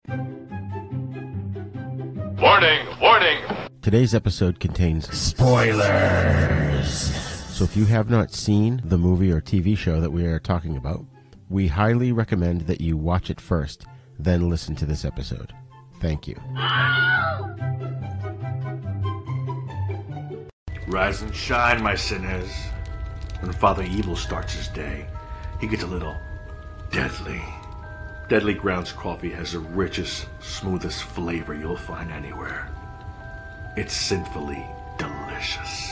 Warning! Warning! Today's episode contains spoilers. So if you have not seen the movie or TV show that we are talking about, we highly recommend that you watch it first, then listen to this episode. Thank you. Rise and shine, my sinners. When Father Evil starts his day, he gets a little deadly. Deadly Grounds coffee has the richest, smoothest flavor you'll find anywhere. It's sinfully delicious.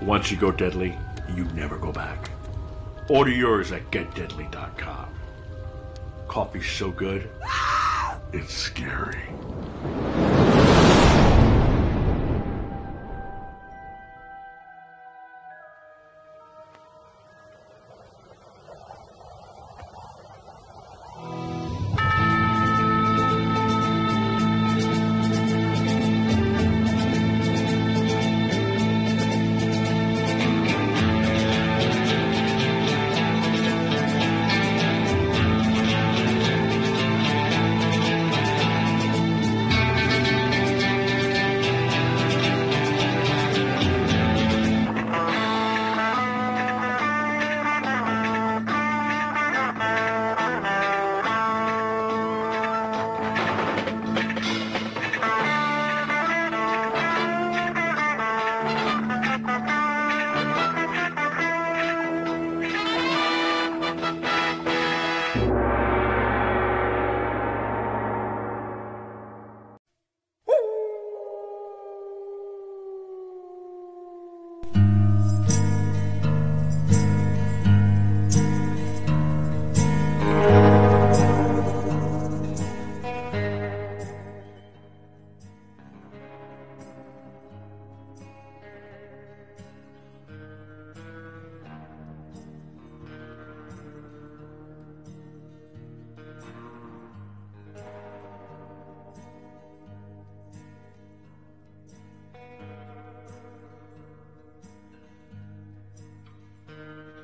Once you go deadly, you never go back. Order yours at getdeadly.com. Coffee's so good, it's scary.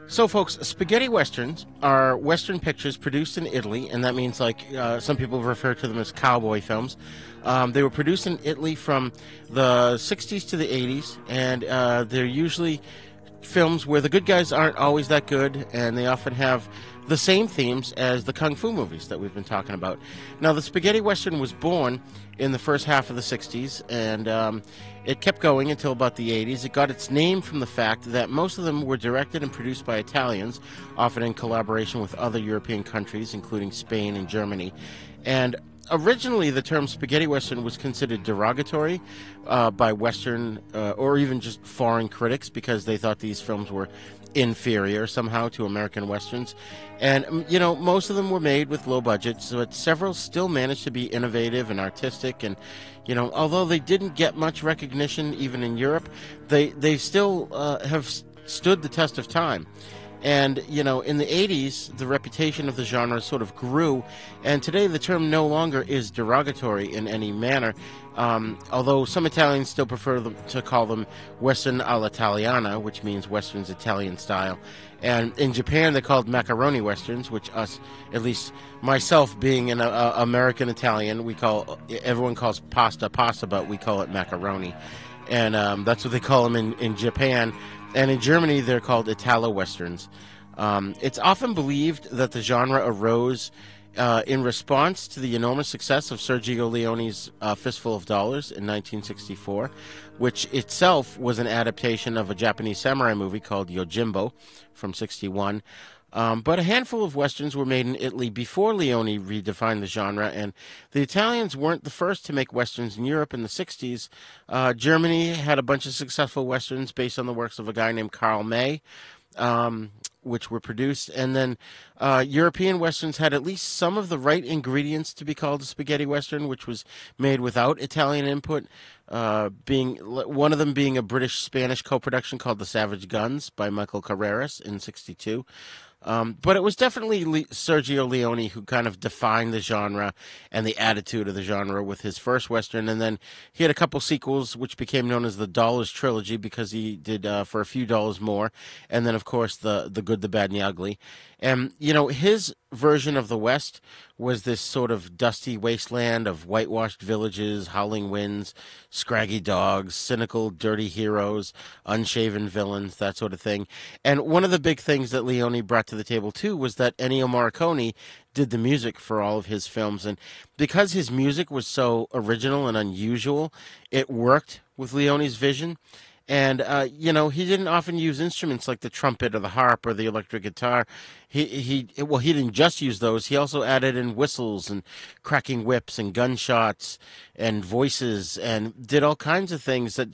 So, folks, spaghetti westerns are western pictures produced in Italy, and that means, like, some people refer to them as cowboy films. They were produced in Italy from the 60s to the 80s, and they're usually films where the good guys aren't always that good, and they often have the same themes as the kung fu movies that we've been talking about. Now, the spaghetti western was born in the first half of the 60s, and it kept going until about the 80s. It got its name from the fact that most of them were directed and produced by Italians, often in collaboration with other European countries, including Spain and Germany. And originally, the term spaghetti western was considered derogatory by Western or even just foreign critics because they thought these films were inferior somehow to American westerns. And, you know, most of them were made with low budgets, but several still managed to be innovative and artistic. And, you know, although they didn't get much recognition even in Europe, they still have stood the test of time. And, you know, in the 80s, the reputation of the genre sort of grew, and today the term no longer is derogatory in any manner, although some Italians still prefer to call them Western all'Italiana, which means Westerns Italian style. And in Japan, they're called macaroni Westerns, which us, at least myself being an American Italian, everyone calls pasta, but we call it macaroni. And that's what they call them in Japan. And in Germany, they're called Italo-Westerns. It's often believed that the genre arose in response to the enormous success of Sergio Leone's Fistful of Dollars in 1964, which itself was an adaptation of a Japanese samurai movie called Yojimbo from 1961. But a handful of westerns were made in Italy before Leone redefined the genre, and the Italians weren't the first to make westerns in Europe in the 60s. Germany had a bunch of successful westerns based on the works of a guy named Karl May, which were produced, and then European westerns had at least some of the right ingredients to be called a spaghetti western, which was made without Italian input, one of them being a British-Spanish co-production called The Savage Guns by Michael Carreras in 1962. But it was definitely Sergio Leone who kind of defined the genre and the attitude of the genre with his first Western. And then he had a couple sequels, which became known as the Dollars Trilogy because he did For a Few Dollars More. And then, of course, the Good, the Bad, and the Ugly. And, his version of the West was this sort of dusty wasteland of whitewashed villages, howling winds, scraggy dogs, cynical, dirty heroes, unshaven villains, that sort of thing. And one of the big things that Leone brought to the table, too, was that Ennio Morricone did the music for all of his films. And because his music was so original and unusual, it worked with Leone's vision. And he didn't often use instruments like the trumpet or the harp or the electric guitar. He didn't just use those. He also added in whistles and cracking whips and gunshots and voices and did all kinds of things that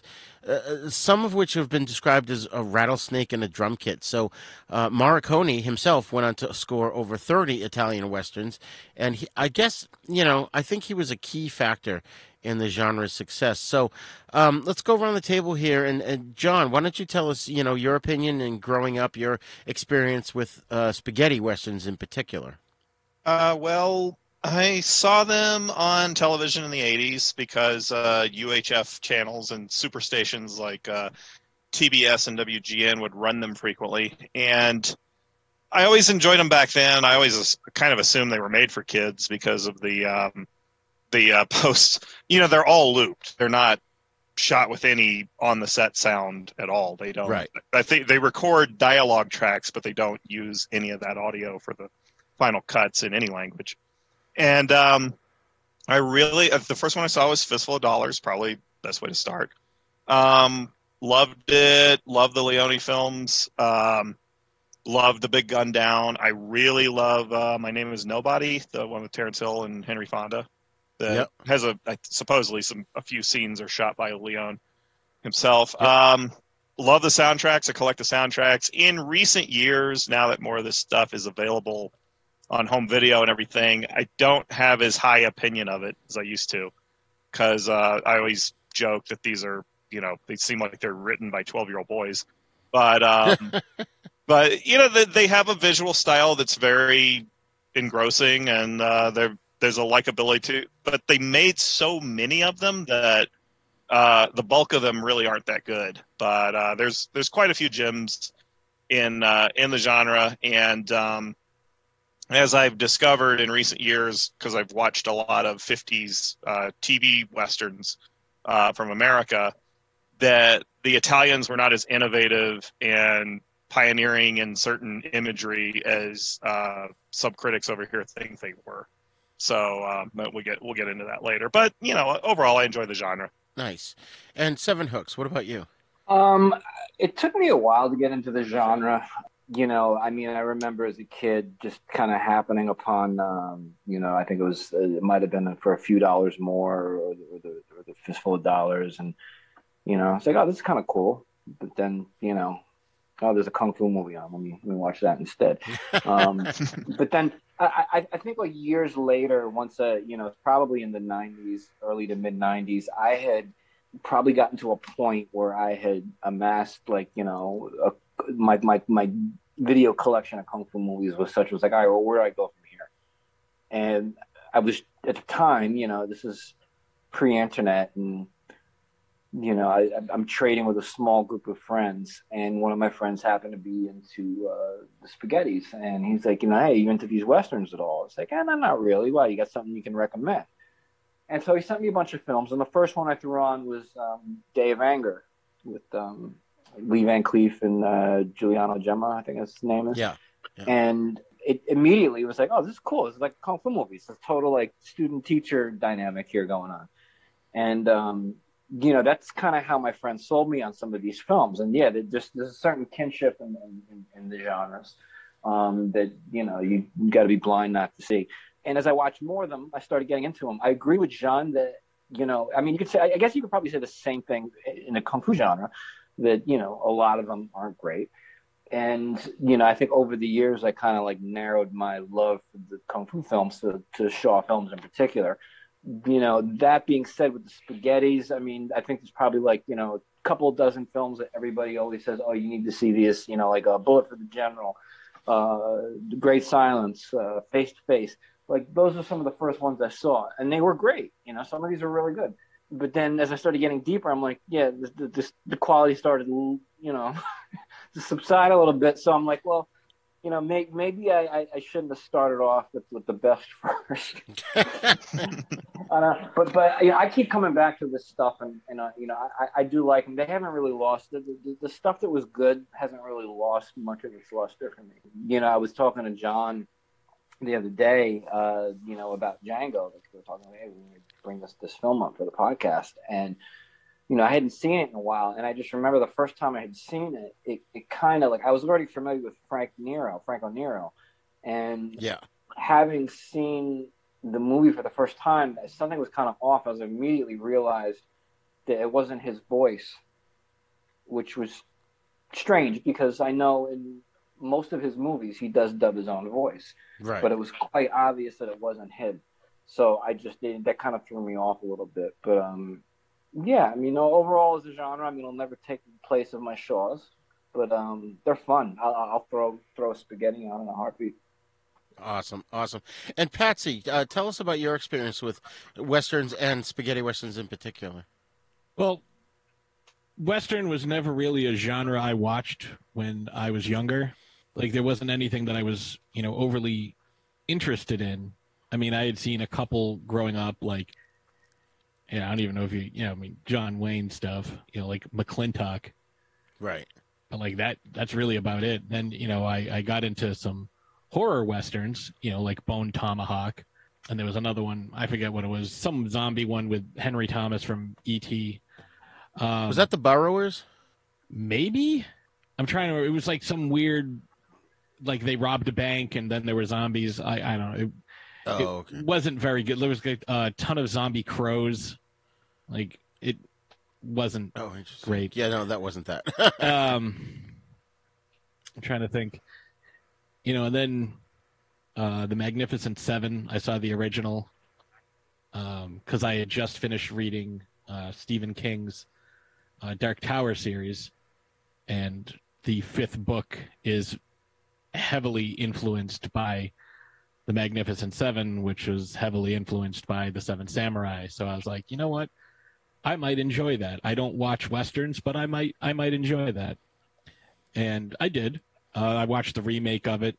some of which have been described as a rattlesnake and a drum kit. So Morricone himself went on to score over 30 Italian westerns, and I think he was a key factor in the genre's success. So let's go around the table here. And John, why don't you tell us, your opinion and growing up, your experience with spaghetti westerns in particular? Well, I saw them on television in the 80s because UHF channels and superstations like TBS and WGN would run them frequently. And I always enjoyed them back then. I always kind of assumed they were made for kids because of the post. They're all looped. They're not shot with any on the set sound at all. They don't. Right. I think they record dialogue tracks, but they don't use any of that audio for the final cuts in any language. And I really, the first one I saw was Fistful of Dollars, probably best way to start. Loved it. Loved the Leone films. Loved The Big Gun Down. I really love My Name is Nobody, the one with Terrence Hill and Henry Fonda. That has supposedly a few scenes are shot by Leone himself. Yep. Love the soundtracks. I collect the soundtracks. In recent years, now that more of this stuff is available on home video and everything, I don't have as high opinion of it as I used to, because I always joke that these are, they seem like they're written by 12-year-old boys, but they have a visual style that's very engrossing, and there's a likability to, but they made so many of them that the bulk of them really aren't that good. But there's quite a few gems in the genre, and as I've discovered in recent years, because I've watched a lot of 50s TV westerns from America, that the Italians were not as innovative and pioneering in certain imagery as some critics over here think they were. So we'll get into that later. But overall, I enjoy the genre. Nice. And Sevenhooks, what about you? It took me a while to get into the genre. I remember as a kid just kind of happening upon, I think it might have been For a Few Dollars More or the Fistful of Dollars. And, it's like, oh, this is kind of cool. But then, oh, there's a Kung Fu movie on. Let me watch that instead. But then I think like years later, once, probably in the 90s, early to mid 90s, I had probably gotten to a point where I had amassed my video collection of Kung Fu movies was such, it was like, all right, well, where do I go from here? And I was, at the time, this is pre-internet, and, I'm trading with a small group of friends, and one of my friends happened to be into the spaghettis, and he's like, hey, you into these Westerns at all? It's like, no, not really. Why, you got something you can recommend? And so he sent me a bunch of films, and the first one I threw on was Day of Anger with Lee Van Cleef and Giuliano Gemma, I think his name is. Yeah. And it immediately was like, oh, this is cool. It's like Kung Fu movies. It's a total like student-teacher dynamic here going on. And, that's kind of how my friends sold me on some of these films. And yeah, there's a certain kinship in the genres that, you got to be blind not to see. And as I watched more of them, I started getting into them. I agree with John that, you could say, I guess you could probably say the same thing in the Kung Fu genre, that, a lot of them aren't great. And, I think over the years, I kind of like narrowed my love for the Kung Fu films to Shaw films in particular. That being said, with the spaghettis, I think there's probably like, a couple dozen films that everybody always says, oh, you need to see this, like a Bullet for the General, Great Silence, Face to Face. Like those are some of the first ones I saw, and they were great. You know, some of these are really good. But then as I started getting deeper, I'm like, yeah, the quality started, you know, to subside a little bit. So I'm like, well, you know, maybe I shouldn't have started off with the best first. But you know, I keep coming back to this stuff, and you know, I do like them. They haven't really lost the stuff that was good hasn't really lost much of its luster for me. You know, I was talking to John the other day, you know, about Django. Like we were talking about, hey, we need to bring this film up for the podcast, and you know, I hadn't seen it in a while, and I just remember the first time I had seen it, it kind of like I was already familiar with Franco Nero, and yeah, having seen the movie for the first time, something was kind of off. I was immediately realized that it wasn't his voice, which was strange because I know in most of his movies he does dub his own voice, right. But it was quite obvious that it wasn't him. So I just that kind of threw me off a little bit, but yeah, I mean, overall as a genre, I mean, it'll never take the place of my Shaws, but they're fun. I'll throw spaghetti on in a heartbeat. Awesome. And Patsy, tell us about your experience with westerns and spaghetti westerns in particular. Well, western was never really a genre I watched when I was younger. Like there wasn't anything that I was, you know, overly interested in. I mean, I had seen a couple growing up, like. Yeah, I don't even know if you know, I mean, John Wayne stuff, you know, like McClintock. Right. But like that's really about it. Then, you know, I got into some horror westerns, you know, like Bone Tomahawk. And there was another one, I forget what it was, some zombie one with Henry Thomas from E.T. Was that The Burrowers? Maybe? I'm trying to, it was like some weird, like they robbed a bank and then there were zombies. I don't know. Okay. It wasn't very good. There was a ton of zombie crows. Like, it wasn't great. Yeah, no, that wasn't that. I'm trying to think. You know, and then The Magnificent Seven, I saw the original because I had just finished reading Stephen King's Dark Tower series, and the fifth book is heavily influenced by The Magnificent Seven, which was heavily influenced by The Seven Samurai. So I was like, you know what? I might enjoy that. I don't watch westerns, but I might enjoy that. And I did. I watched the remake of it.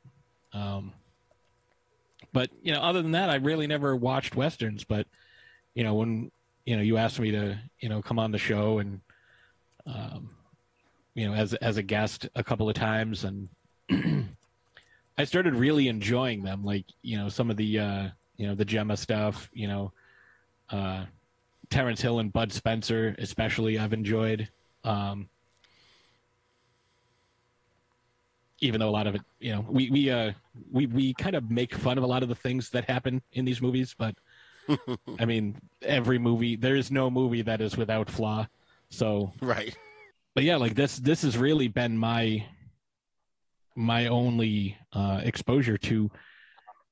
But, you know, other than that, I really never watched westerns. But, you know, when, you know, you asked me to, you know, come on the show and, you know, as a guest a couple of times, and I started really enjoying them, like, you know, some of the, you know, the Gemma stuff, you know, Terrence Hill and Bud Spencer, especially, I've enjoyed. Even though a lot of it, you know, we kind of make fun of a lot of the things that happen in these movies, but I mean, every movie, there is no movie that is without flaw. So, right. But yeah, like this has really been my only exposure to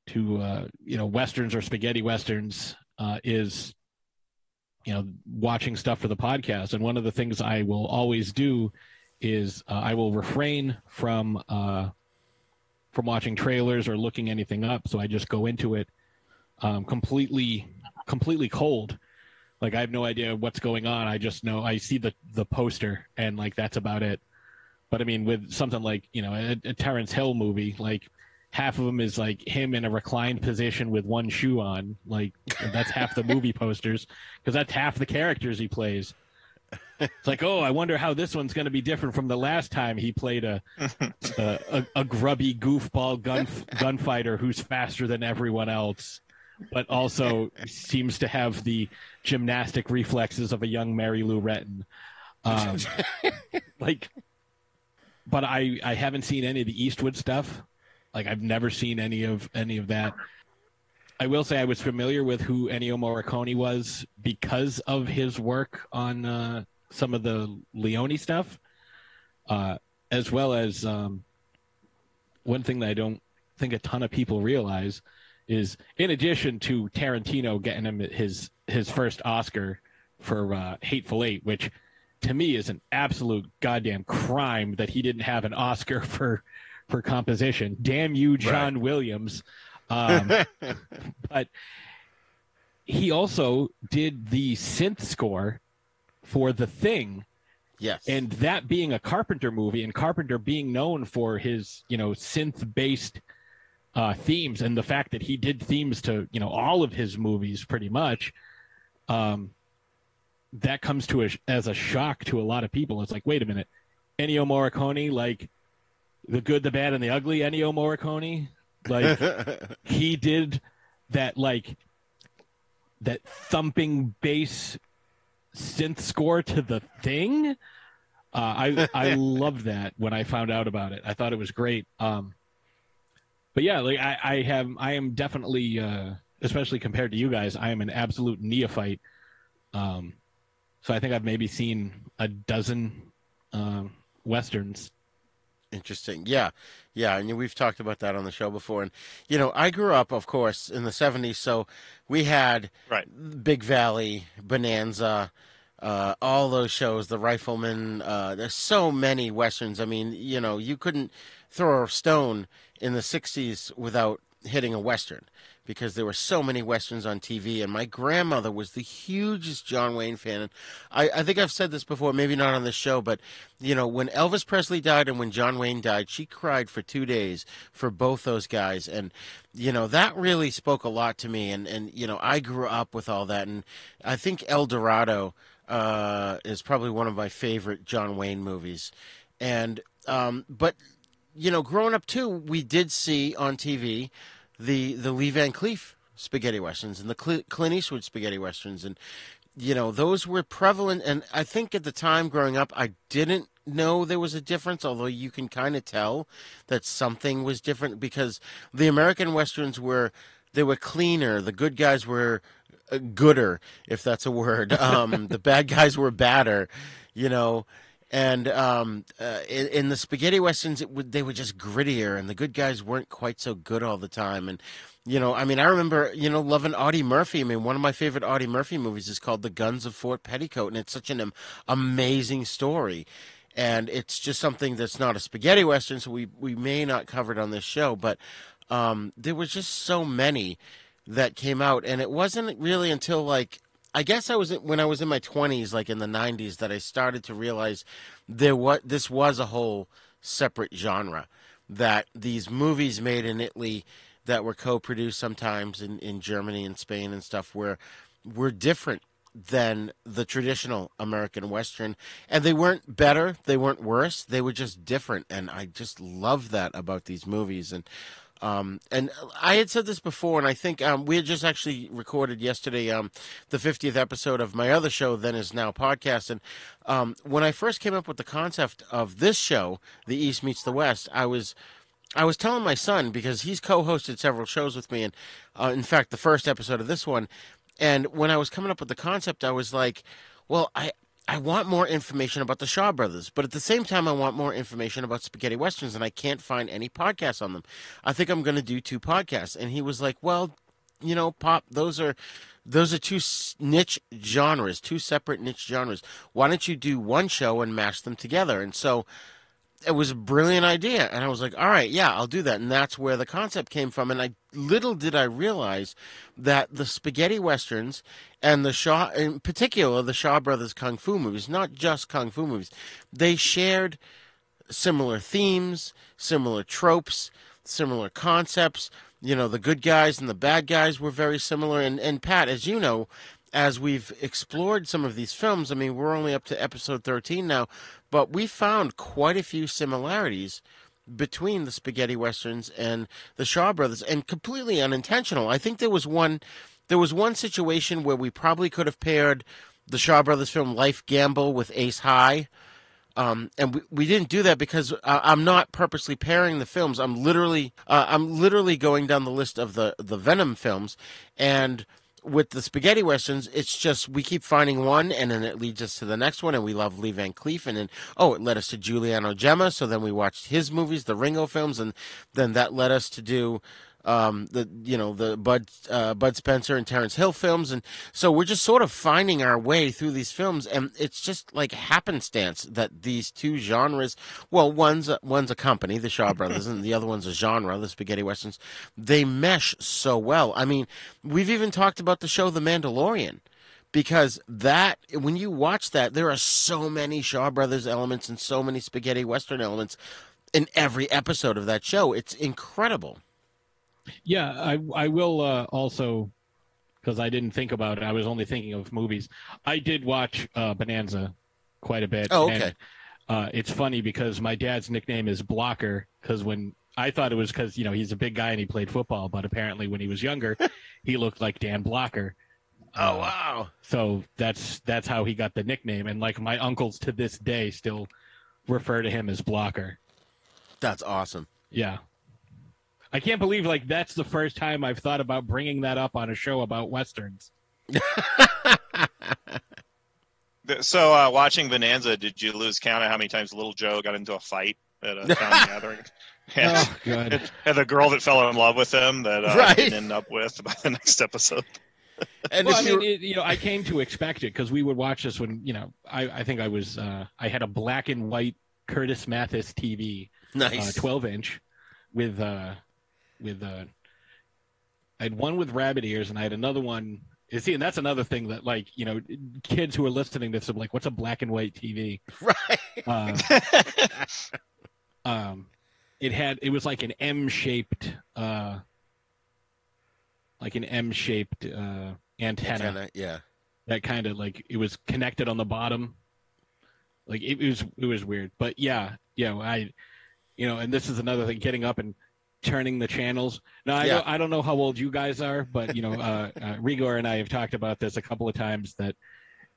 you know, westerns or spaghetti westerns is, you know, watching stuff for the podcast. And one of the things I will always do is I will refrain from watching trailers or looking anything up. So I just go into it completely cold. Like I have no idea what's going on. I just know I see the poster and like that's about it. But I mean, with something like, you know, a Terrence Hill movie, like half of them is like him in a reclined position with one shoe on. Like that's half the movie posters because that's half the characters he plays. It's like, oh, I wonder how this one's going to be different from the last time he played a grubby goofball gunfighter who's faster than everyone else, but also seems to have the gymnastic reflexes of a young Mary Lou Retton. Like, but I haven't seen any of the Eastwood stuff. Like, I've never seen any of that. I will say I was familiar with who Ennio Morricone was because of his work on some of the Leone stuff, as well as one thing that I don't think a ton of people realize is, in addition to Tarantino getting him his first Oscar for Hateful Eight, which to me is an absolute goddamn crime that he didn't have an Oscar for for composition. Damn you, John Williams. But he also did the synth score for The Thing. Yes. And that being a Carpenter movie, and Carpenter being known for his, synth-based themes, and the fact that he did themes to, all of his movies pretty much, that comes to as a shock to a lot of people. It's like, wait a minute, Ennio Morricone, like the good, the bad, and the ugly Ennio Morricone, like he did that, like that thumping bass synth score to The Thing. I loved that when I found out about it. I thought it was great. But yeah, like I am definitely, especially compared to you guys, I am an absolute neophyte. So I think I've maybe seen a dozen Westerns. Interesting. Yeah. And we've talked about that on the show before. And, I grew up, of course, in the 70s. So we had Big Valley, Bonanza, all those shows, The Rifleman. There's so many Westerns. I mean, you couldn't throw a stone in the 60s without hitting a Western, because there were so many Westerns on TV. And my grandmother was the hugest John Wayne fan. And I think I've said this before, maybe not on this show, but, when Elvis Presley died and when John Wayne died, she cried for 2 days for both those guys. And, that really spoke a lot to me. And I grew up with all that. And I think El Dorado is probably one of my favorite John Wayne movies. And, but, growing up too, we did see on TV the Lee Van Cleef spaghetti westerns and the Clint Eastwood spaghetti westerns, and those were prevalent. And I think at the time growing up, I didn't know there was a difference, although you can kind of tell that something was different, because the American westerns were cleaner, the good guys were gooder, if that's a word. The bad guys were badder, And in the spaghetti westerns, they were just grittier, and the good guys weren't quite so good all the time. And I remember loving Audie Murphy. I mean, one of my favorite Audie Murphy movies is called The Guns of Fort Petticoat, and it's such an amazing story. And it's just something that's not a spaghetti western, so we may not cover it on this show, but there was just so many that came out, and it wasn't really until I guess when I was in my 20s, like in the 90s, that I started to realize this was a whole separate genre, that these movies made in Italy that were co-produced sometimes in Germany and Spain and stuff were different than the traditional American Western. And they weren't better, they weren't worse, they were just different. And I just love that about these movies. And I had said this before, and I think we had just actually recorded yesterday the 50th episode of my other show, Then Is Now podcast. And when I first came up with the concept of this show, The East Meets the West, I was telling my son, because he's co-hosted several shows with me, and in fact, the first episode of this one. And when I was coming up with the concept, I was like, well, I want more information about the Shaw Brothers, but at the same time, I want more information about spaghetti westerns, and I can't find any podcasts on them. I think I'm going to do 2 podcasts. And he was like, well, Pop, those are 2 niche genres, 2 separate niche genres. Why don't you do one show and mash them together? And so it was a brilliant idea. And I was like, all right, yeah, I'll do that. And that's where the concept came from. And little did I realize that the spaghetti westerns and the Shaw, in particular, the Shaw Brothers Kung Fu movies, not just Kung Fu movies, they shared similar themes, similar tropes, similar concepts. The good guys and the bad guys were very similar. And Pat, as you know, as we've explored some of these films, I mean, we're only up to episode 13 now, but we found quite a few similarities between the spaghetti westerns and the Shaw Brothers, and completely unintentional. I think there was one situation where we probably could have paired the Shaw Brothers film Life Gamble with Ace High. And we didn't do that because I'm not purposely pairing the films. I'm literally going down the list of the Venom films, and with the spaghetti westerns, it's just we keep finding one, and then it leads us to the next one, and we love Lee Van Cleef, and then it led us to Giuliano Gemma, so then we watched his movies, the Ringo films, and then that led us to do the Bud Spencer and Terrence Hill films, and so we're just sort of finding our way through these films, and it's just like happenstance that these two genres, well, one's a company, the Shaw Brothers, and the other one's a genre, the spaghetti westerns, they mesh so well. I mean, we've even talked about the show The Mandalorian. Because that, when you watch that, there are so many Shaw Brothers elements and so many spaghetti western elements in every episode of that show. It's incredible. Yeah, I will also, because I didn't think about it. I was only thinking of movies. I did watch Bonanza quite a bit. Oh, okay. And, it's funny because my dad's nickname is Blocker, because when I thought it was because, he's a big guy and he played football, but apparently when he was younger, he looked like Dan Blocker. Oh, wow. So that's how he got the nickname. And like my uncles to this day still refer to him as Blocker. That's awesome. Yeah. I can't believe like that's the first time I've thought about bringing that up on a show about Westerns. So watching Bonanza, did you lose count of how many times Little Joe got into a fight at a town gathering? Oh, good. And the girl that fell in love with him that Right. he didn't end up with by the next episode. And Well, I mean, I came to expect it because we would watch this when, I think I had a black and white Curtis Mathis TV, nice. 12-inch with I had one with rabbit ears and I had another one. You see, and that's another thing that, like, kids who are listening to this are like, what's a black and white TV? Right. It was like an M-shaped antenna. Yeah. That kind of like it was connected on the bottom. Like it was weird. But yeah, and this is another thing, getting up and turning the channels. Now I don't know how old you guys are, but Rigor and I have talked about this a couple of times that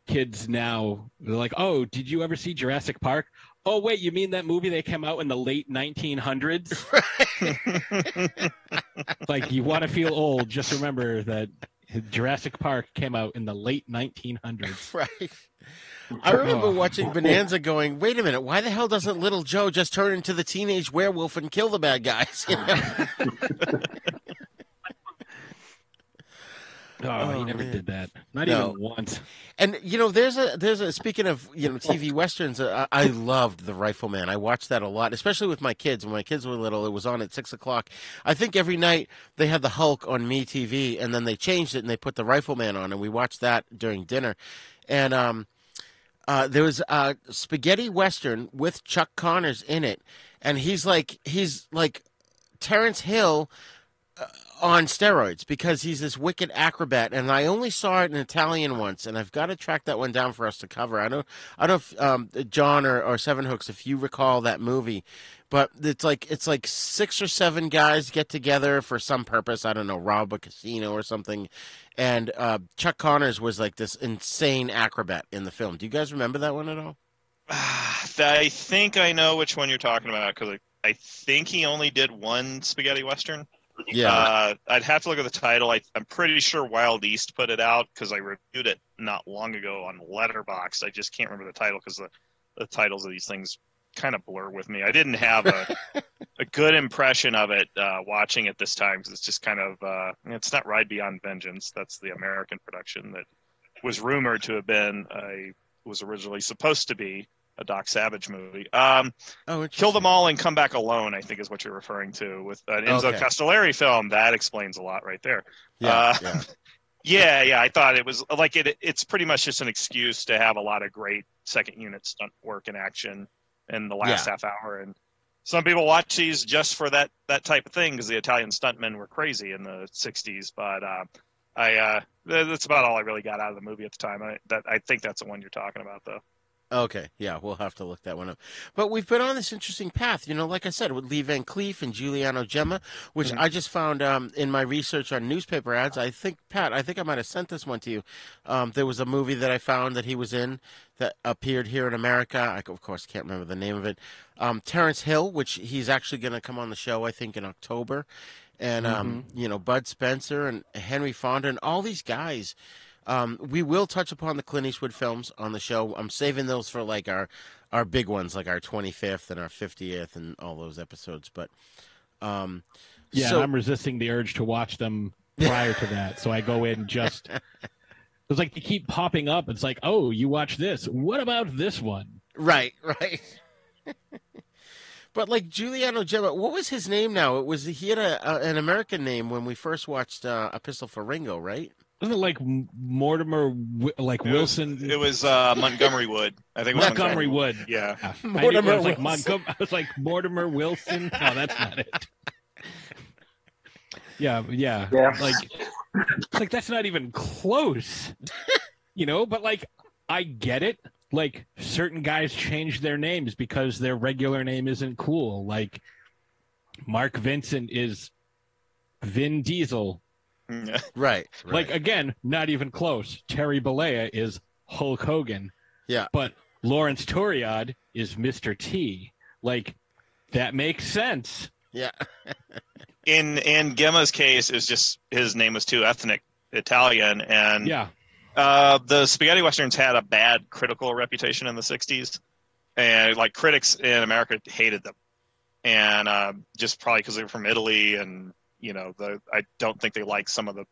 kids now, they're like, "Oh, did you ever see Jurassic Park?" Oh, wait, you mean that movie that came out in the late 1900s? Like, you want to feel old, just remember that Jurassic Park came out in the late 1900s. Right. I remember watching Bonanza going, wait a minute, why the hell doesn't Little Joe just turn into the teenage werewolf and kill the bad guys? He never did that. Not even once. And there's a speaking of TV westerns, I loved The Rifleman. I watched that a lot, especially with my kids. When my kids were little, it was on at 6:00. I think every night they had the Hulk on MeTV, and then they changed it and they put The Rifleman on, and we watched that during dinner. And there was a spaghetti western with Chuck Connors in it, and he's like Terrence Hill on steroids, because he's this wicked acrobat, and I only saw it in Italian once, and I've got to track that one down for us to cover. I don't know if John or Sevenhooks, if you recall that movie, but it's like 6 or 7 guys get together for some purpose. I don't know, rob a casino or something, and Chuck Connors was like this insane acrobat in the film. Do you guys remember that one at all? I think I know which one you're talking about, because I think he only did one spaghetti western. Yeah. I'd have to look at the title. I'm pretty sure Wild East put it out, because I reviewed it not long ago on Letterboxd. I just can't remember the title because the titles of these things kind of blur with me. I didn't have a good impression of it watching it this time, because it's just kind of it's not Ride Beyond Vengeance. That's the American production that was rumored to have been was originally supposed to be a Doc Savage movie. Kill Them All and Come Back Alone, I think is what you're referring to, with an Enzo Castellari film. That explains a lot right there. Yeah. I thought it was like it's pretty much just an excuse to have a lot of great second unit stunt work and action in the last half hour. And some people watch these just for that type of thing, because the Italian stuntmen were crazy in the 60s. But that's about all I really got out of the movie at the time. I think that's the one you're talking about, though. Okay, yeah, we'll have to look that one up. But we've been on this interesting path, like I said, with Lee Van Cleef and Giuliano Gemma, which I just found in my research on newspaper ads. I think, Pat, I might have sent this one to you. There was a movie that I found that he was in that appeared here in America. I, of course, can't remember the name of it. Terrence Hill, which he's actually going to come on the show, I think, in October. And, Bud Spencer and Henry Fonda and all these guys. We will touch upon the Clint Eastwood films on the show. I'm saving those for like our big ones, like our 25th and our 50th and all those episodes. But Yeah, So- and I'm resisting the urge to watch them prior to that. So I go in just. It's like they keep popping up. It's like, oh, you watch this. What about this one? Right. But like Giuliano Gemma, what was his name now? It was he had an American name when we first watched A Pistol for Ringo, right? Wasn't it like Mortimer, like Wilson? It was Montgomery Wood. I think it was Montgomery Wood. Yeah. Mortimer I was Wilson. I was like Mortimer Wilson. No, that's not it. Yeah. Like, it's like that's not even close. But like I get it. Like certain guys change their names because their regular name isn't cool. Like Mark Vincent is Vin Diesel. Yeah. Right. Like again, not even close. Terry Bollea is Hulk Hogan. Yeah. But Lawrence Toriad is Mr. T. Like that makes sense. Yeah. In Gemma's case, is just his name was too ethnic Italian, and Yeah. the spaghetti westerns had a bad critical reputation in the 60s, and like critics in America hated them, and just probably because they were from Italy, and I don't think they liked some of the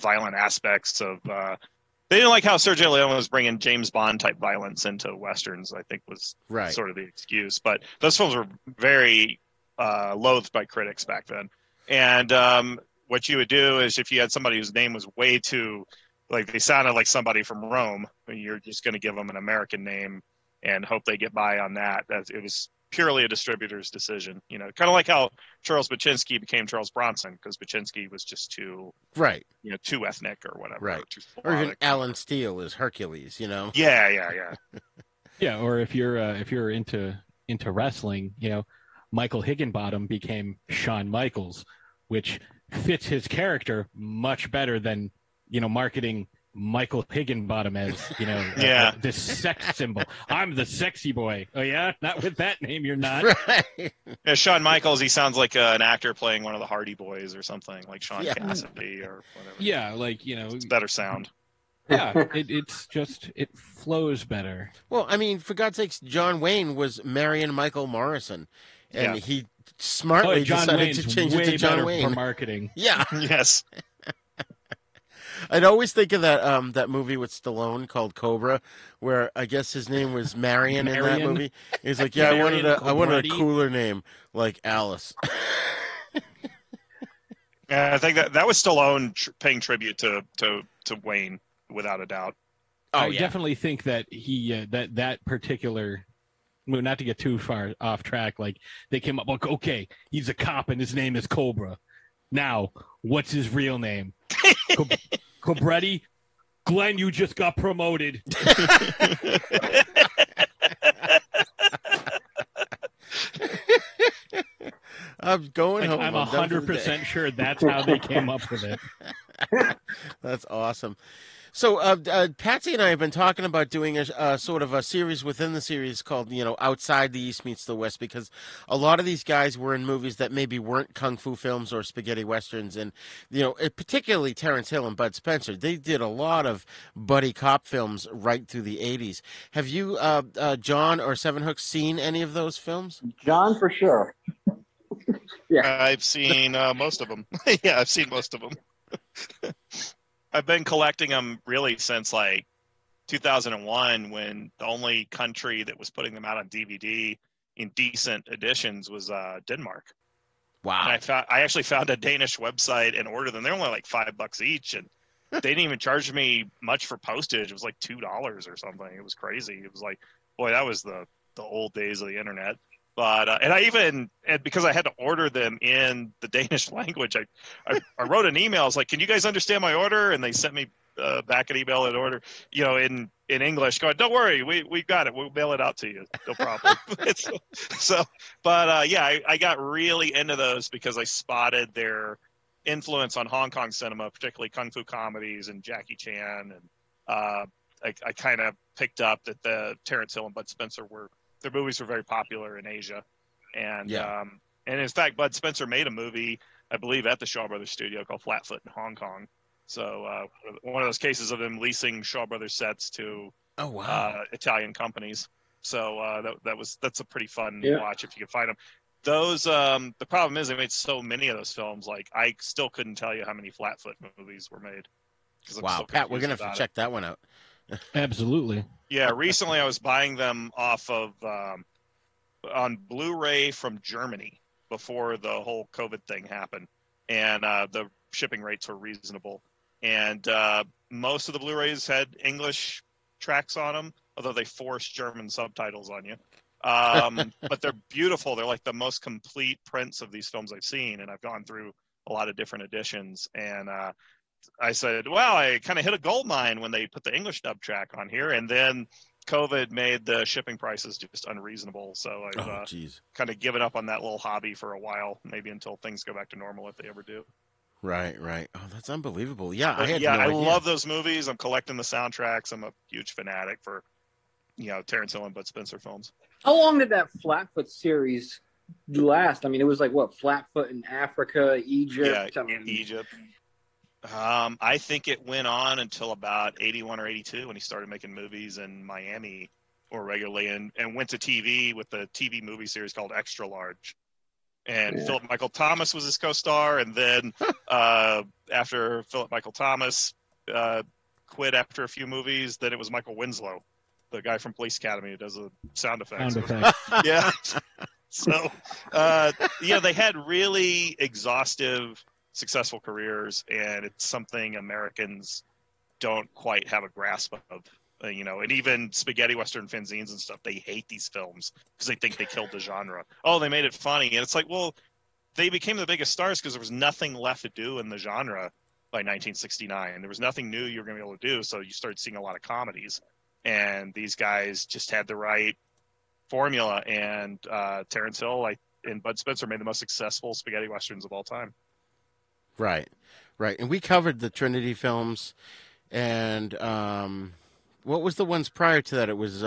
violent aspects of. They didn't like how Sergio Leone was bringing James Bond type violence into westerns. I think was Right. sort of the excuse, but those films were very loathed by critics back then. And what you would do is if you had somebody whose name was way too, like they sounded like somebody from Rome, you're just going to give them an American name and hope they get by on that. It was purely a distributor's decision, kind of like how Charles Baczynski became Charles Bronson, because Baczynski was just too, Right. too ethnic or whatever. Right. Too Or even Slavic. Alan Steele is Hercules, Yeah. Yeah, or if you're into wrestling, Michael Higginbottom became Shawn Michaels, which fits his character much better than marketing Michael Higginbottom as Yeah. this sex symbol. I'm the sexy boy. Oh yeah, not with that name, you're not. Right. Yeah, Shawn Michaels, he sounds like an actor playing one of the Hardy Boys or something, like Sean Yeah. Cassidy or whatever. Yeah, like It's better sound. yeah, it's just it flows better. Well, I mean, for God's sakes, John Wayne was Marion Michael Morrison, and Yeah. he smartly John decided Wayne's to change way it to John better Wayne. for marketing. Yeah. Yes. I'd always think of that movie with Stallone called Cobra, where I guess his name was Marion in that Marion? movie. He's like, yeah, Marion I wanted a Cobretti? cooler name like Alice. Yeah, I think that was Stallone paying tribute to Wayne, without a doubt. I definitely think that he that particular. Well, not to get too far off track, like they came up like, okay, he's a cop and his name is Cobra. Now, what's his real name? Cobretti? Glenn, you just got promoted. I'm going home. I'm done for the day. 100% sure that's how they came up with it. That's awesome. So Patsy and I have been talking about doing a sort of a series within the series called, Outside the East Meets the West, because a lot of these guys were in movies that maybe weren't kung fu films or spaghetti westerns, and particularly Terrence Hill and Bud Spencer. They did a lot of buddy cop films right through the 80s. Have you, John or Sevenhooks, seen any of those films? John, for sure. I've seen most of them. Yeah, I've seen most of them. I've been collecting them really since like 2001, when the only country that was putting them out on DVD in decent editions was Denmark. Wow. And I actually found a Danish website and ordered them. They're only like $5 each, and they didn't even charge me much for postage. It was like $2 or something. It was crazy. It was like, boy, that was the old days of the internet. But and because I had to order them in the Danish language, I wrote an email. I was like, "Can you guys understand my order?" And they sent me back an email and order, in English, going, "Don't worry, we got it. We'll mail it out to you. No problem." I got really into those because I spotted their influence on Hong Kong cinema, particularly kung fu comedies and Jackie Chan, and I kind of picked up that the Terrence Hill and Bud Spencer their movies were very popular in Asia. And and in fact, Bud Spencer made a movie, I believe, at the Shaw Brothers studio called Flatfoot in Hong Kong. So one of those cases of them leasing Shaw Brothers sets to Italian companies. So that's a pretty fun watch if you can find them. Those the problem is they made so many of those films. Like I still couldn't tell you how many Flatfoot movies were made. Wow, Pat, we're gonna have to check that one out. Absolutely. Yeah, recently I was buying them off of on Blu-ray from Germany before the whole COVID thing happened, and the shipping rates were reasonable. And most of the Blu-rays had English tracks on them, although they forced German subtitles on you. But they're beautiful. They're like the most complete prints of these films I've seen, and I've gone through a lot of different editions. And I said, well, I kind of hit a gold mine when they put the English dub track on here, and then COVID made the shipping prices just unreasonable. So I've kind of given up on that little hobby for a while, maybe until things go back to normal, if they ever do. Right. Oh, that's unbelievable. Yeah, I love those movies. I'm collecting the soundtracks. I'm a huge fanatic for, Terrence Hill and Bud Spencer films. How long did that Flatfoot series last? I mean, it was like, what, Flatfoot in Africa, Egypt? Yeah, Egypt. I think it went on until about 81 or 82 when he started making movies in Miami more regularly, and went to TV with the TV movie series called Extra Large. And Philip Michael Thomas was his co-star, and then after Philip Michael Thomas quit after a few movies, then it was Michael Winslow, the guy from Police Academy who does the sound effects. Yeah. So, they had really exhaustive, successful careers, and it's something Americans don't quite have a grasp of. And even spaghetti western fanzines and stuff, they hate these films because they think they killed the genre. Oh, they made it funny. And it's like, well, they became the biggest stars because there was nothing left to do in the genre by 1969. There was nothing new you were going to be able to do, so you started seeing a lot of comedies. And these guys just had the right formula, and Terrence Hill and Bud Spencer made the most successful spaghetti westerns of all time. Right. And we covered the Trinity films, and what was the ones prior to that? It was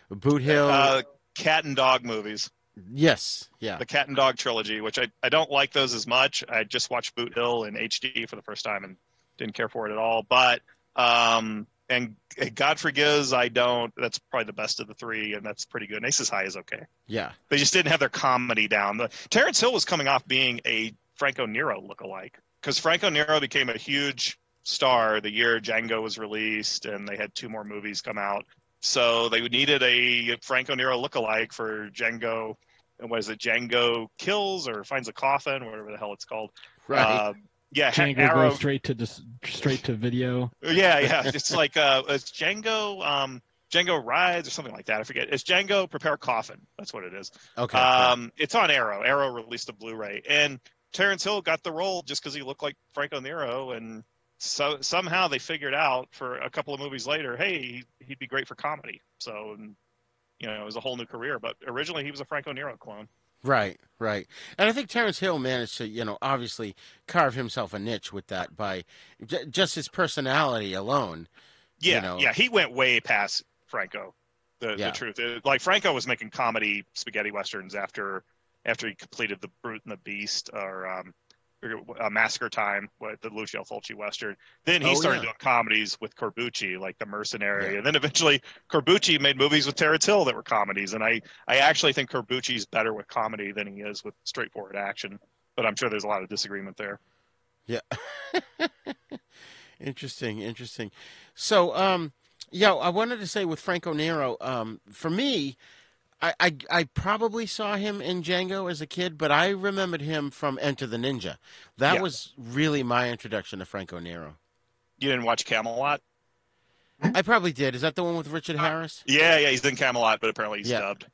Boot Hill. Cat and Dog movies. Yes, yeah. The Cat and Dog trilogy, which I don't like those as much. I just watched Boot Hill in HD for the first time and didn't care for it at all. But and God Forgives, I don't. That's probably the best of the three, and that's pretty good. And Aces High is okay. Yeah. They just didn't have their comedy down. Terrence Hill was coming off being a Franco Nero lookalike, because Franco Nero became a huge star the year Django was released, and they had 2 more movies come out. So they needed a Franco Nero lookalike for Django. And what is it? Django Kills or Finds a Coffin, or whatever the hell it's called. Right. Django Arrow goes straight to video. Yeah. It's like it's Django Django Rides or something like that. I forget. It's Django Prepare a Coffin. That's what it is. Okay. It's on Arrow. Arrow released a Blu-ray, and Terrence Hill got the role just because he looked like Franco Nero, and so somehow they figured out for a couple of movies later, hey, he'd be great for comedy. So, it was a whole new career. But originally he was a Franco Nero clone. Right. And I think Terrence Hill managed to, obviously carve himself a niche with that by just his personality alone. Yeah, he went way past Franco. The truth is, like, Franco was making comedy spaghetti westerns after he completed The Brute and the Beast or Massacre Time, the Lucio Fulci western. Then he started doing comedies with Corbucci, like The Mercenary, and then eventually Corbucci made movies with Terrence Hill that were comedies. And I actually think Corbucci's better with comedy than he is with straightforward action, but I'm sure there's a lot of disagreement there. Yeah. Interesting. So, I wanted to say with Franco Nero, for me, I probably saw him in Django as a kid, but I remembered him from Enter the Ninja. That was really my introduction to Franco Nero. You didn't watch Camelot? I probably did. Is that the one with Richard Harris? Yeah, he's in Camelot, but apparently he's dubbed.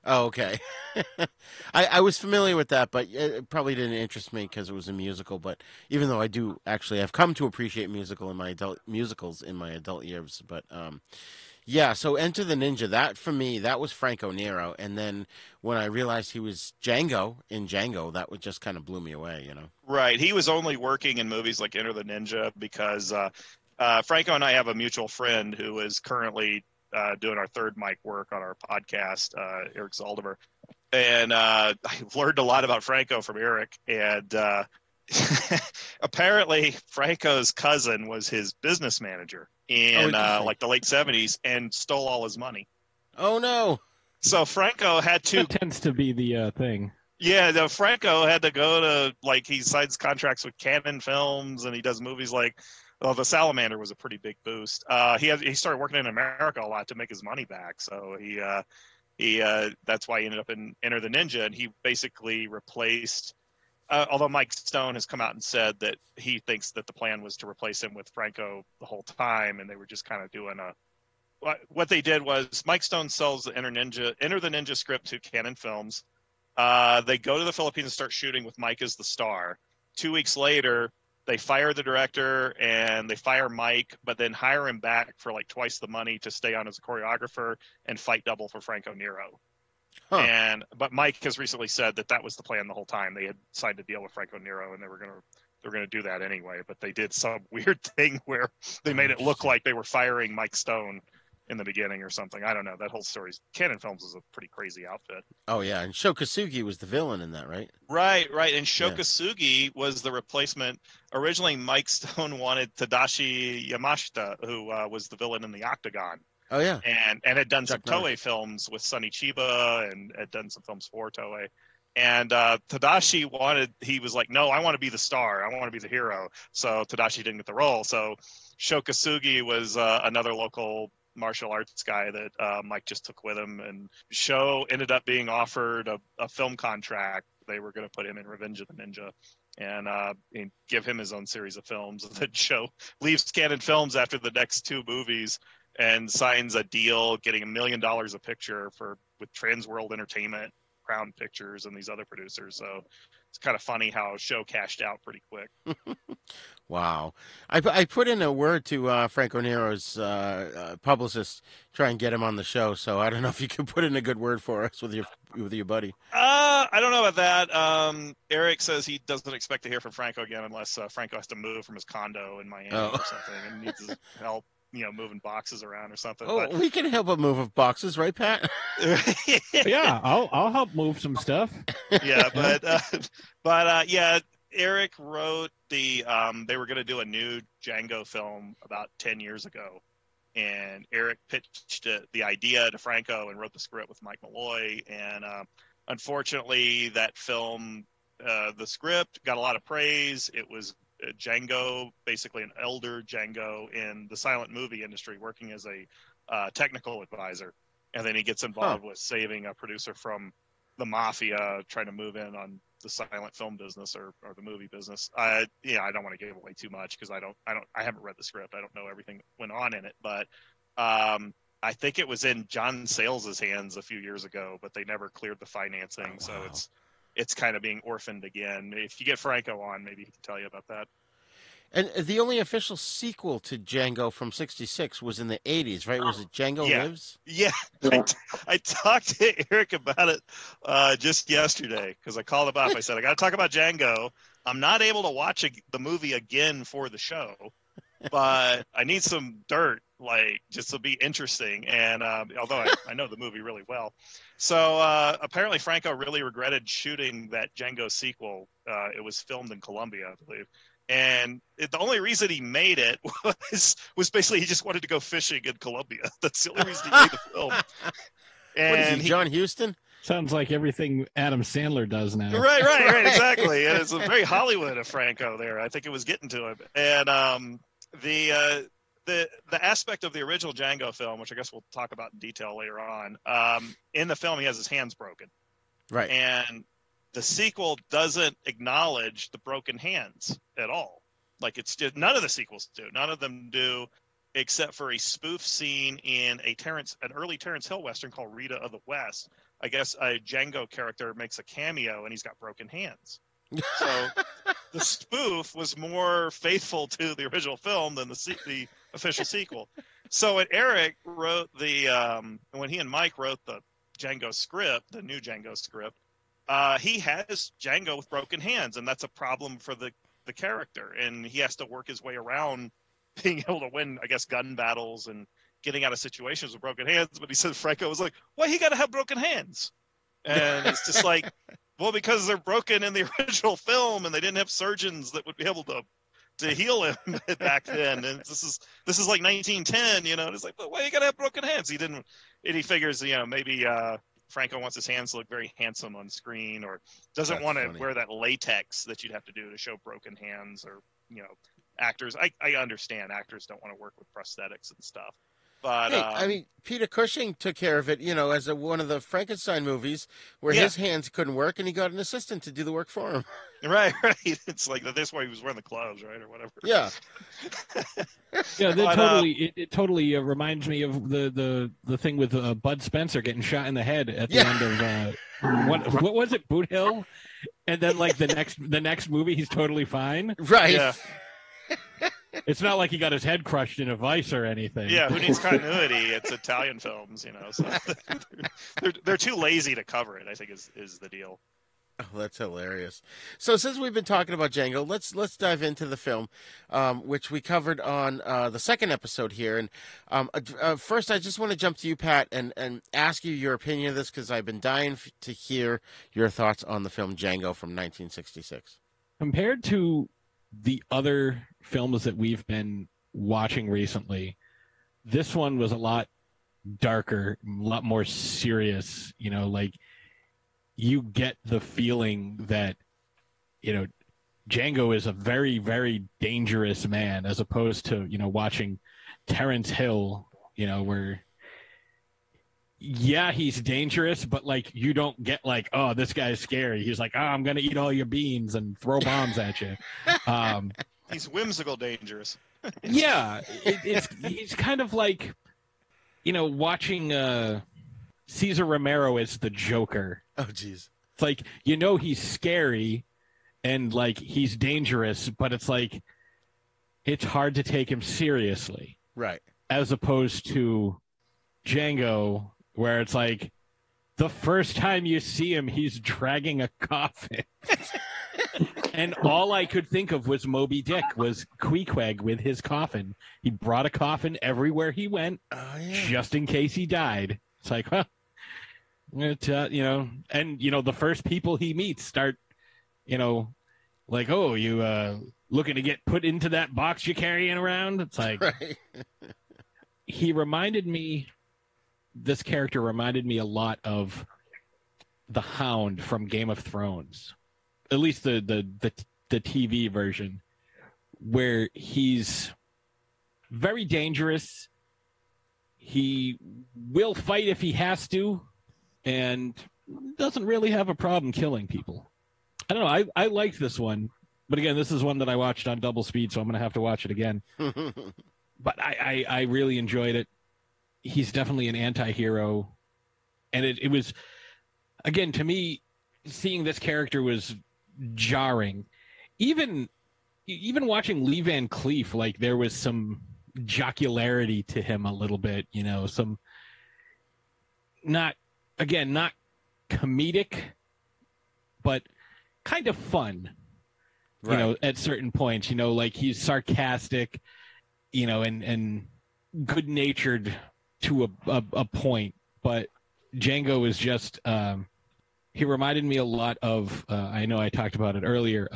Oh, okay. I was familiar with that, but it probably didn't interest me because it was a musical. But even though I've come to appreciate musicals in my adult years. But so Enter the Ninja, that for me, that was Franco Nero. And then when I realized he was Django in Django, that would just kind of blew me away, Right. He was only working in movies like Enter the Ninja because Franco and I have a mutual friend who is currently doing our third mic work on our podcast, Eric Zaldivar. And I learned a lot about Franco from Eric. And apparently Franco's cousin was his business manager in like the late 70s and stole all his money. Oh, no. So Franco had to... That tends to be the thing. Yeah, no, Franco had to go to, like, he signs contracts with Canon Films, and he does movies like, well, The Salamander was a pretty big boost. He started working in America a lot to make his money back, so he that's why he ended up in Enter the Ninja, and he basically replaced. Although Mike Stone has come out and said that he thinks that the plan was to replace him with Franco the whole time, and they were just kind of doing what they did was Mike Stone sells the Enter the Ninja script to Canon Films. They go to the Philippines and start shooting with Mike as the star. 2 weeks later, they fire the director and they fire Mike, but then hire him back for like twice the money to stay on as a choreographer and fight double for Franco Nero. Huh. But Mike has recently said that was the plan the whole time. They had signed a deal with Franco Nero, and they were gonna do that anyway. But they did some weird thing where they made it look like they were firing Mike Stone in the beginning or something. I don't know. That whole story's Canon Films is a pretty crazy outfit. Oh yeah, and Shokusugi was the villain in that, right? Right. And Shokusugi was the replacement. Originally, Mike Stone wanted Tadashi Yamashita, who was the villain in The Octagon. Oh yeah, and had done some Toei films with Sonny Chiba, and had done some films for Toei. And Tadashi he was like, no, I want to be the star. I want to be the hero. So Tadashi didn't get the role. So Shokusugi was another local martial arts guy that Mike just took with him. And Sho ended up being offered a film contract. They were going to put him in Revenge of the Ninja and give him his own series of films. And then Sho leaves Canon Films after the next two movies and signs a deal getting $1 million a picture with Trans World Entertainment, Crown Pictures, and these other producers. So it's kind of funny how Sho cashed out pretty quick. Wow. I put in a word to Franco Nero's publicist, try and get him on the show. So I don't know if you could put in a good word for us with your buddy. I don't know about that. Eric says he doesn't expect to hear from Franco again unless Franco has to move from his condo in Miami or something and needs his help, moving boxes around or something. Oh, we can help him move boxes, right, Pat? Yeah, I'll help move some stuff. Yeah, but yeah, Eric wrote they were going to do a new Django film about 10 years ago, and Eric pitched the idea to Franco and wrote the script with Mike Malloy, and unfortunately that film, the script got a lot of praise. It was Django, basically an elder Django in the silent movie industry, working as a technical advisor, and then he gets involved with saving a producer from the mafia, trying to move in on the silent film business or the movie business. I don't want to give away too much because I haven't read the script. I don't know everything that went on in it, but I think it was in John Sales's hands a few years ago, but they never cleared the financing. So it's kind of being orphaned again. If you get Franco on, maybe he can tell you about that. And the only official sequel to Django from '66 was in the '80s, right? Was it Django Lives? Yeah. I talked to Eric about it just yesterday because I called him up. I said, I got to talk about Django. I'm not able to watch the movie again for the show, but I need some dirt, just to be interesting. And although I know the movie really well. So apparently Franco really regretted shooting that Django sequel. It was filmed in Colombia, I believe. And the only reason he made it was basically he just wanted to go fishing in Colombia. That's the only reason he made the film. And what is he, John Huston? Sounds like everything Adam Sandler does now. Right, exactly. And it's a very Hollywood of Franco there. I think it was getting to him. And the aspect of the original Django film, which I guess we'll talk about in detail later on, in the film he has his hands broken. Right. And the sequel doesn't acknowledge the broken hands at all. None of the sequels do. None of them do, except for a spoof scene in an early Terrence Hill Western called Rita of the West. I guess a Django character makes a cameo and he's got broken hands. So the spoof was more faithful to the original film than the official sequel. So when Eric wrote when he and Mike wrote the Django script, the new Django script, he has Django with broken hands, and that's a problem for the character, and he has to work his way around being able to win, I guess, gun battles and getting out of situations with broken hands. But he said Franco was like, why he got to have broken hands? And it's just like, well, because they're broken in the original film, and they didn't have surgeons that would be able to heal him back then. And this is like 1910, and it's like, well, why you got to have broken hands? He didn't, and he figures, maybe Franco wants his hands to look very handsome on screen, or doesn't That's want to funny. wear that latex that you'd have to do to show broken hands, or actors. I understand actors don't want to work with prosthetics and stuff, but Hey, I mean, Peter Cushing took care of it, as one of the Frankenstein movies where his hands couldn't work, and he got an assistant to do the work for him. right. It's like that's why he was wearing the gloves, right, or whatever. Yeah. Yeah, But, it totally reminds me of the thing with Bud Spencer getting shot in the head at the end of what was it, Boot Hill, and then like the next movie he's totally fine. Right. Yeah. It's not like he got his head crushed in a vice or anything. Yeah, who needs continuity? It's Italian films, so they're too lazy to cover it, I think is the deal. Oh, that's hilarious. So since we've been talking about Django, let's dive into the film, which we covered on the second episode here. And first, I just want to jump to you, Pat, and ask you your opinion of this, because I've been dying to hear your thoughts on the film Django from 1966. Compared to the other films that we've been watching recently, this one was a lot darker, a lot more serious. Like you get the feeling that Django is a very, very dangerous man, as opposed to watching Terrence Hill, where he's dangerous, but like you don't get like, oh, this guy's scary. He's like, oh, I'm gonna eat all your beans and throw bombs at you. He's whimsical dangerous. He's kind of like watching Cesar Romero as the Joker. Oh, jeez. It's like he's scary and like he's dangerous, but it's like it's hard to take him seriously. Right. As opposed to Django, where it's like the first time you see him, he's dragging a coffin. And all I could think of was Moby Dick, was Queequeg with his coffin. He brought a coffin everywhere he went, just in case he died. It's like, and the first people he meets start, like, oh, you looking to get put into that box you're carrying around? It's like, right. This character reminded me a lot of the Hound from Game of Thrones, at least the TV version, where he's very dangerous. He will fight if he has to, and doesn't really have a problem killing people. I don't know. I liked this one, but again, this is one that I watched on double speed, so I'm going to have to watch it again. But I really enjoyed it. He's definitely an anti-hero. And it was, again, to me, seeing this character was jarring. Even watching Lee Van Cleef, like there was some jocularity to him a little bit, some not comedic, but kind of fun, right. At certain points, like he's sarcastic, and good-natured to a point, but Django is just he reminded me a lot of I know I talked about it earlier,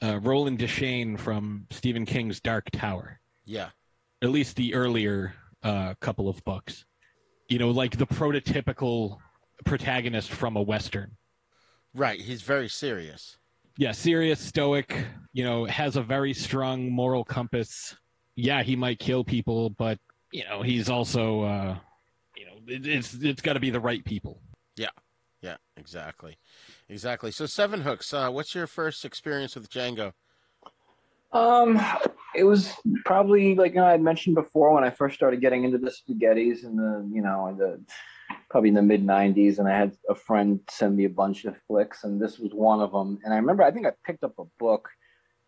Roland Deschain from Stephen King's Dark Tower. Yeah, at least the earlier couple of books, like the prototypical protagonist from a Western. Right. He's very serious. Yeah, serious, stoic, has a very strong moral compass. Yeah, he might kill people, but he's also it's got to be the right people. Yeah, exactly. So Sevenhooks, what's your first experience with Django? It was probably like I had mentioned before, when I first started getting into the spaghettis probably in the mid 90s, and I had a friend send me a bunch of flicks, and this was one of them. And I remember, I think I picked up a book,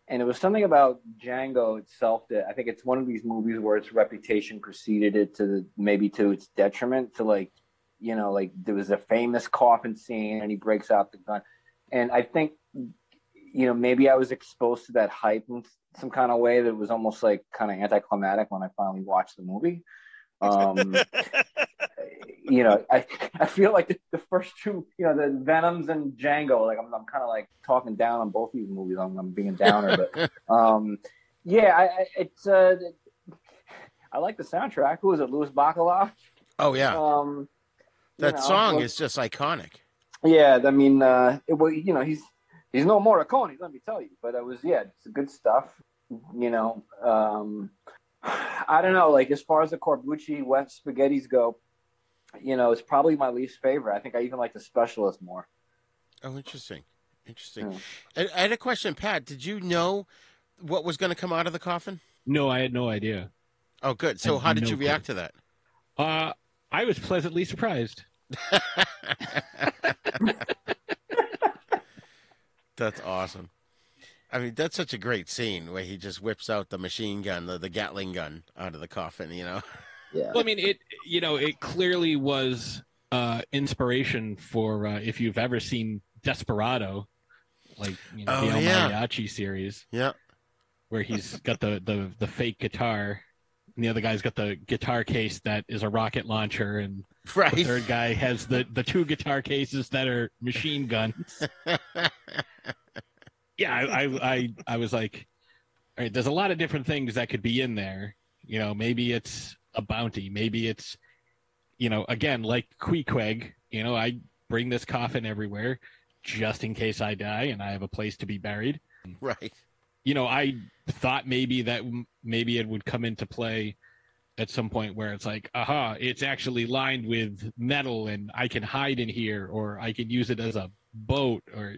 and it was something about Django itself that I think it's one of these movies where its reputation preceded it to its detriment, to like there was a famous coffin scene and he breaks out the gun. And I think, maybe I was exposed to that hype in some kind of way that was almost like kind of anticlimactic when I finally watched the movie. I feel like the first two, the Venoms and Django, like I'm kind of like talking down on both these movies. I'm being a downer, but I like the soundtrack. Who was it? Louis Bacalov. Oh yeah. That song is just iconic. Yeah, I mean, he's no Morricone, let me tell you. But it's good stuff. I don't know, like as far as the Corbucci West spaghettis go, it's probably my least favorite. I think I even like the Specialist more. Oh, interesting. Yeah. I had a question, Pat. Did you know what was going to come out of the coffin? No, I had no idea. Oh, good. So how did you react to that? I was pleasantly surprised. That's awesome. I mean, that's such a great scene where he just whips out the machine gun, the Gatling gun out of the coffin, Yeah. Well, I mean, it clearly was inspiration for if you've ever seen Desperado, like the El Mariachi series. Yeah. Where he's got the fake guitar, and the other guy's got the guitar case that is a rocket launcher, and the third guy has the two guitar cases that are machine guns. Yeah, I was like, all right, there's a lot of different things that could be in there. Maybe it's a bounty. Maybe it's, again, like Queequeg, I bring this coffin everywhere just in case I die and I have a place to be buried. Right. I thought maybe it would come into play at some point where it's like, it's actually lined with metal and I can hide in here, or I can use it as a boat, or,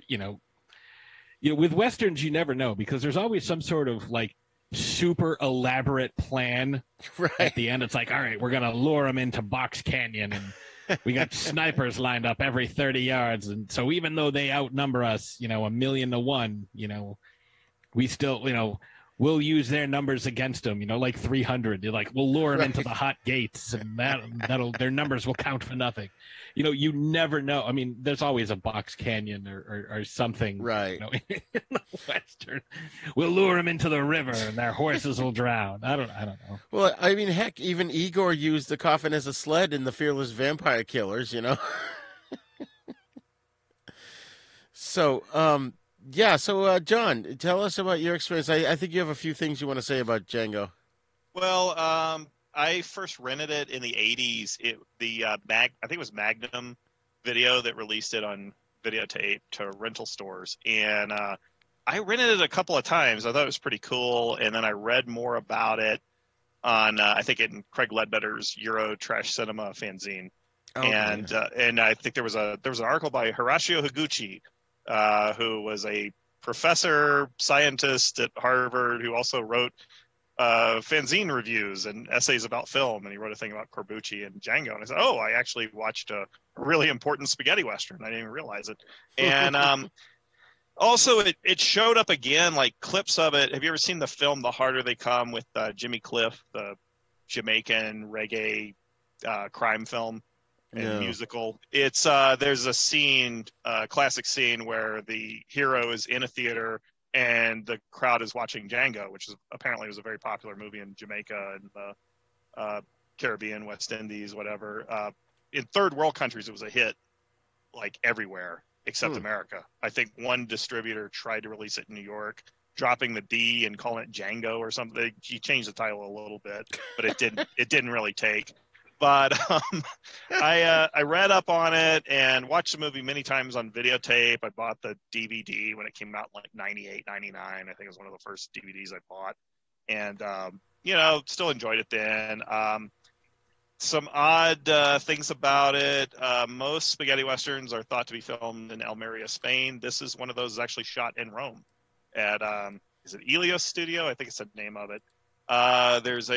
with Westerns, you never know, because there's always some sort of like super elaborate plan. Right. At the end. It's like, all right, we're going to lure them into Box Canyon, and we got snipers lined up every 30 yards. And so even though they outnumber us, 1,000,000-1, we still, we'll use their numbers against them, like 300. They're like, we'll lure them into the hot gates, and their numbers will count for nothing. You never know. I mean, there's always a Box Canyon or something. Right. In the Western, we'll lure them into the river, and their horses will drown. I don't know. Well, I mean, heck, even Igor used the coffin as a sled in the Fearless Vampire Killers. So, So, John, tell us about your experience. I think you have a few things you want to say about Django. Well, I first rented it in the 80s. I think it was Magnum Video that released it on videotape to rental stores. And I rented it a couple of times. I thought it was pretty cool. And then I read more about it on, I think, in Craig Ledbetter's Euro Trash Cinema fanzine. Okay. And I think there was an article by Horacio Higuchi, who was a professor scientist at Harvard, who also wrote fanzine reviews and essays about film, and he wrote a thing about Corbucci and Django. And I said, I actually watched a really important spaghetti western. I didn't even realize it. And also, it showed up again, like clips of it. Have you ever seen the film The Harder They Come with Jimmy Cliff, the Jamaican reggae crime film and musical? It's there's a scene, classic scene, where the hero is in a theater and the crowd is watching Django, which is apparently was a very popular movie in Jamaica and the Caribbean, West Indies, whatever. In third world countries, it was a hit, like everywhere except America. I think one distributor tried to release it in New York, dropping the D and calling it Django or something. He changed the title a little bit, but it didn't really take. But I read up on it and watched the movie many times on videotape. I bought the DVD when it came out in like 98, 99. I think it was one of the first DVDs I bought. And, still enjoyed it then. Some odd things about it. Most spaghetti westerns are thought to be filmed in Almeria, Spain. This is one of those actually shot in Rome at, is it Elios Studio? I think it's the name of it. There's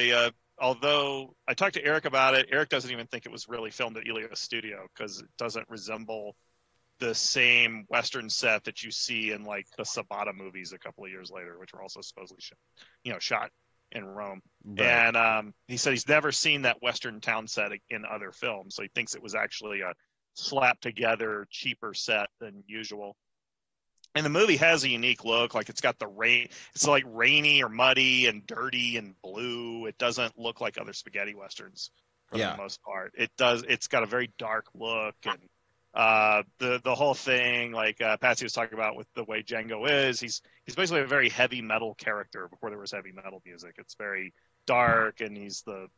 although I talked to Eric about it, Eric doesn't even think it was really filmed at Elios Studio because it doesn't resemble the same Western set that you see in like the Sabata movies a couple of years later, which were also supposedly shot in Rome. Right. And he said he's never seen that Western town set in other films, so he thinks it was actually a slapped together, cheaper set than usual. And the movie has a unique look. Like it's got the rain. It's like rainy or muddy and dirty and blue. It doesn't look like other spaghetti westerns for the most part. It does. It's got a very dark look, and the whole thing, like Patsy was talking about with the way Django is. He's basically a very heavy metal character before there was heavy metal music. It's very dark, and he's the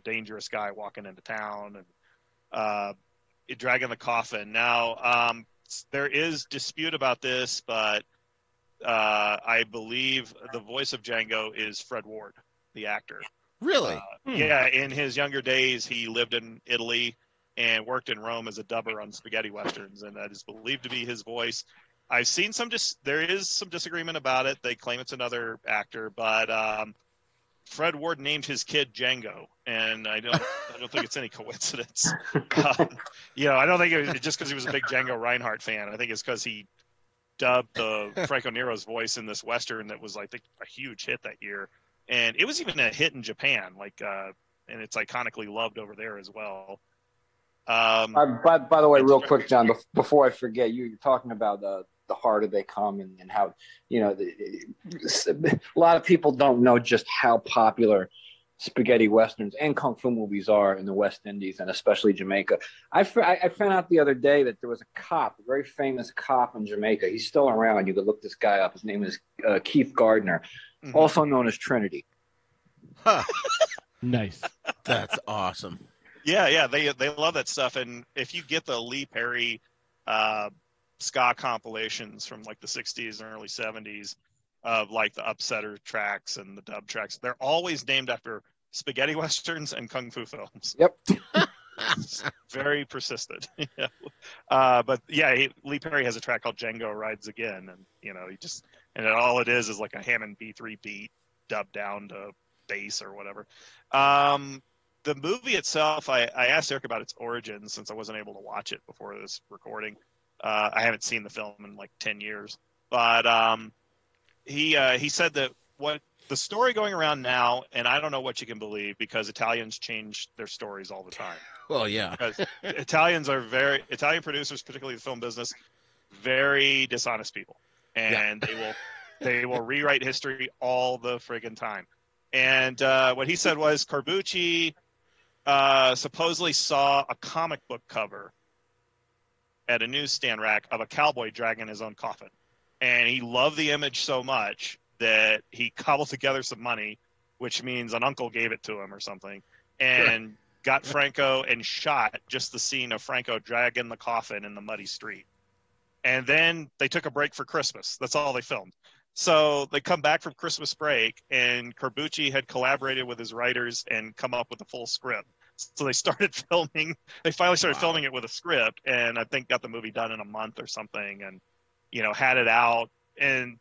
dangerous guy walking into town, and dragging the coffin. Now, there is dispute about this, but I believe the voice of Django is Fred Ward, the actor. Really? Yeah, in his younger days, he lived in Italy and worked in Rome as a dubber on spaghetti westerns, and that is believed to be his voice. I've seen there is some disagreement about it. They claim it's another actor, but Fred Ward named his kid Django, and I don't think it's any coincidence. I don't think it was just because he was a big Django Reinhardt fan. I think it's because he dubbed Franco Nero's voice in this western that was, I think, a huge hit that year, and it was even a hit in Japan, and it's iconically loved over there as well. By the way, real quick, John, before I forget, you're talking about the harder they come and how, a lot of people don't know just how popular spaghetti westerns and kung fu movies are in the West Indies and especially Jamaica. I found out the other day that there was a cop, a very famous cop in Jamaica. He's still around. You could look this guy up. His name is Keith Gardner, also known as Trinity. Huh. Nice. That's awesome. Yeah, they love that stuff. And if you get the Lee Perry ska compilations from like the 60s and early 70s of like the Upsetter tracks and the dub tracks, they're always named after spaghetti westerns and kung fu films. Yep. Very persistent. But yeah, Lee Perry has a track called Django Rides Again, and all it is like a Hammond B3 beat dubbed down to bass or whatever. The movie itself, I asked Eric about its origins since I wasn't able to watch it before this recording. I haven't seen the film in like 10 years, but he said that what the story going around now, and I don't know what you can believe because Italians change their stories all the time. Well, yeah. Because Italian producers, particularly the film business, very dishonest people, and they will rewrite history all the friggin' time. And what he said was Corbucci supposedly saw a comic book cover at a newsstand rack of a cowboy dragging his own coffin. And he loved the image so much that he cobbled together some money, which means an uncle gave it to him or something, and got Franco and shot just the scene of Franco dragging the coffin in the muddy street. And then they took a break for Christmas. That's all they filmed. So they come back from Christmas break, and Corbucci had collaborated with his writers and come up with a full script. So they started filming. They finally started filming it with a script, and I think got the movie done in a month or something, and had it out, and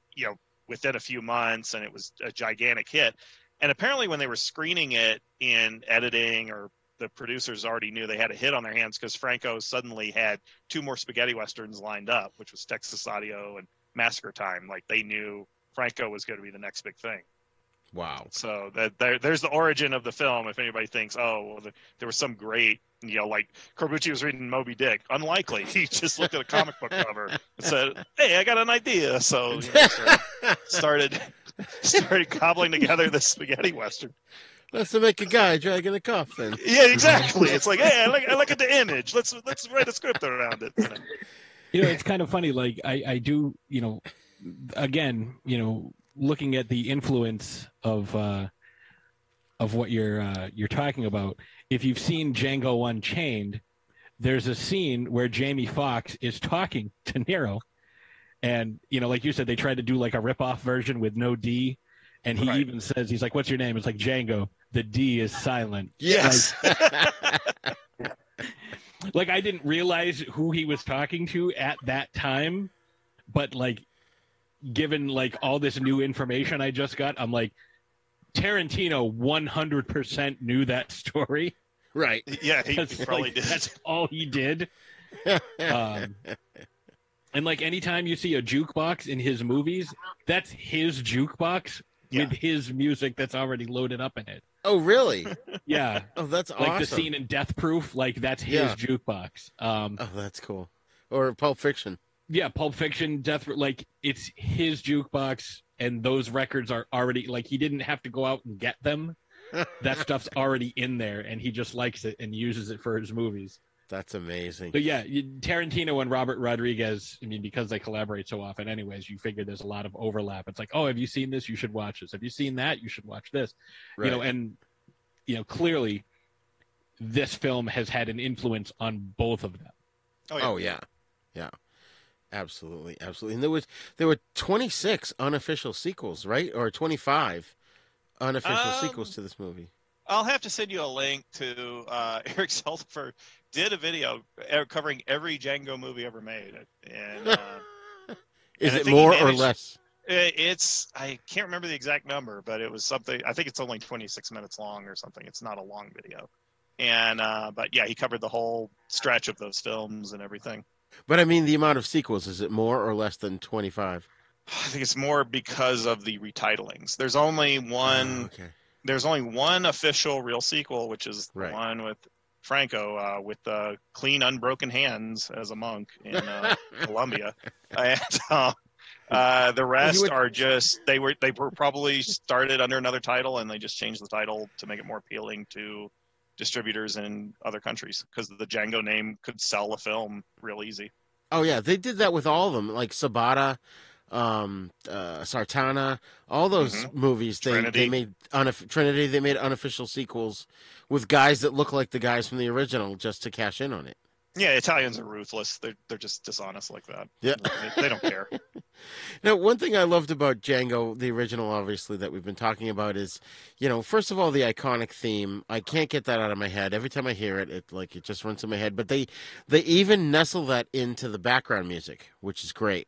within a few months, and it was a gigantic hit. And apparently, when they were screening it in editing, or the producers already knew they had a hit on their hands because Franco suddenly had 2 more spaghetti westerns lined up, which was Texas Audio and Massacre Time. Like, they knew Franco was going to be the next big thing. Wow. So there's the origin of the film. If anybody thinks, there was some great, like Corbucci was reading Moby Dick. Unlikely. He just looked at a comic book cover and said, "Hey, I got an idea." So started cobbling together this spaghetti western. Let's make a guy dragging a coffin. Yeah, exactly. It's like, hey, I look at the image. Let's write a script around it. It's kind of funny. Like I do, again, looking at the influence of what you're talking about. If you've seen Django Unchained, there's a scene where Jamie Foxx is talking to Nero, and like you said, they tried to do like a rip-off version with no D, and he even says, he's like, "What's your name?" It's like, "Django. The D is silent." Yes. Like I didn't realize who he was talking to at that time, but like, given like all this new information I just got, I'm like, Tarantino 100% knew that story. Right. Yeah, he probably did. That's all he did. And like anytime you see a jukebox in his movies, that's his jukebox with his music that's already loaded up in it. Oh, really? Yeah. Oh, that's awesome. Like the scene in Death Proof, like that's his jukebox. Oh, that's cool. Or Pulp Fiction. Yeah, Pulp Fiction, Death, like it's his jukebox, and those records are already, like, he didn't have to go out and get them. That stuff's already in there, and he just likes it and uses it for his movies. That's amazing. So yeah, Tarantino and Robert Rodriguez, I mean, because they collaborate so often anyways, you figure there's a lot of overlap. It's like, oh, have you seen this? You should watch this. Have you seen that? You should watch this. Right. And clearly this film has had an influence on both of them. Oh yeah, yeah, absolutely, absolutely. And there were 26 unofficial sequels, right, or 25 unofficial sequels Um, to this movie. I'll have to send you a link to Eric Zeltifer did a video covering every Django movie ever made, and Is I it think he more or managed. less? It's I can't remember the exact number, but it was something. I think it's only 26 minutes long or something. It's not a long video, and but yeah, he covered the whole stretch of those films and everything. But I mean, the amount of sequels, is it more or less than 25? I think it's more because of the retitling. There's only Oh, one. okay. There's only one official real sequel, which is the Right. one with Franco with clean, unbroken hands as a monk in Colombia, and the He rest would, are just they were probably started under another title and they just changed the title to make it more appealing to distributors in other countries because the Django name could sell a film real easy. oh yeah, they did that with all of them, like Sabata, Sartana, all those Hmm. movies. They Trinity. made Trinity. They made unofficial sequels with guys that look like the guys from the original, just to cash in on it. Yeah, Italians are ruthless. They're just dishonest like that. Yeah. They don't care. Now, one thing I loved about Django, the original, obviously, that we've been talking about is, first of all, the iconic theme. I can't get that out of my head. Every time I hear it, it just runs in my head. But they even nestle that into the background music, which is great.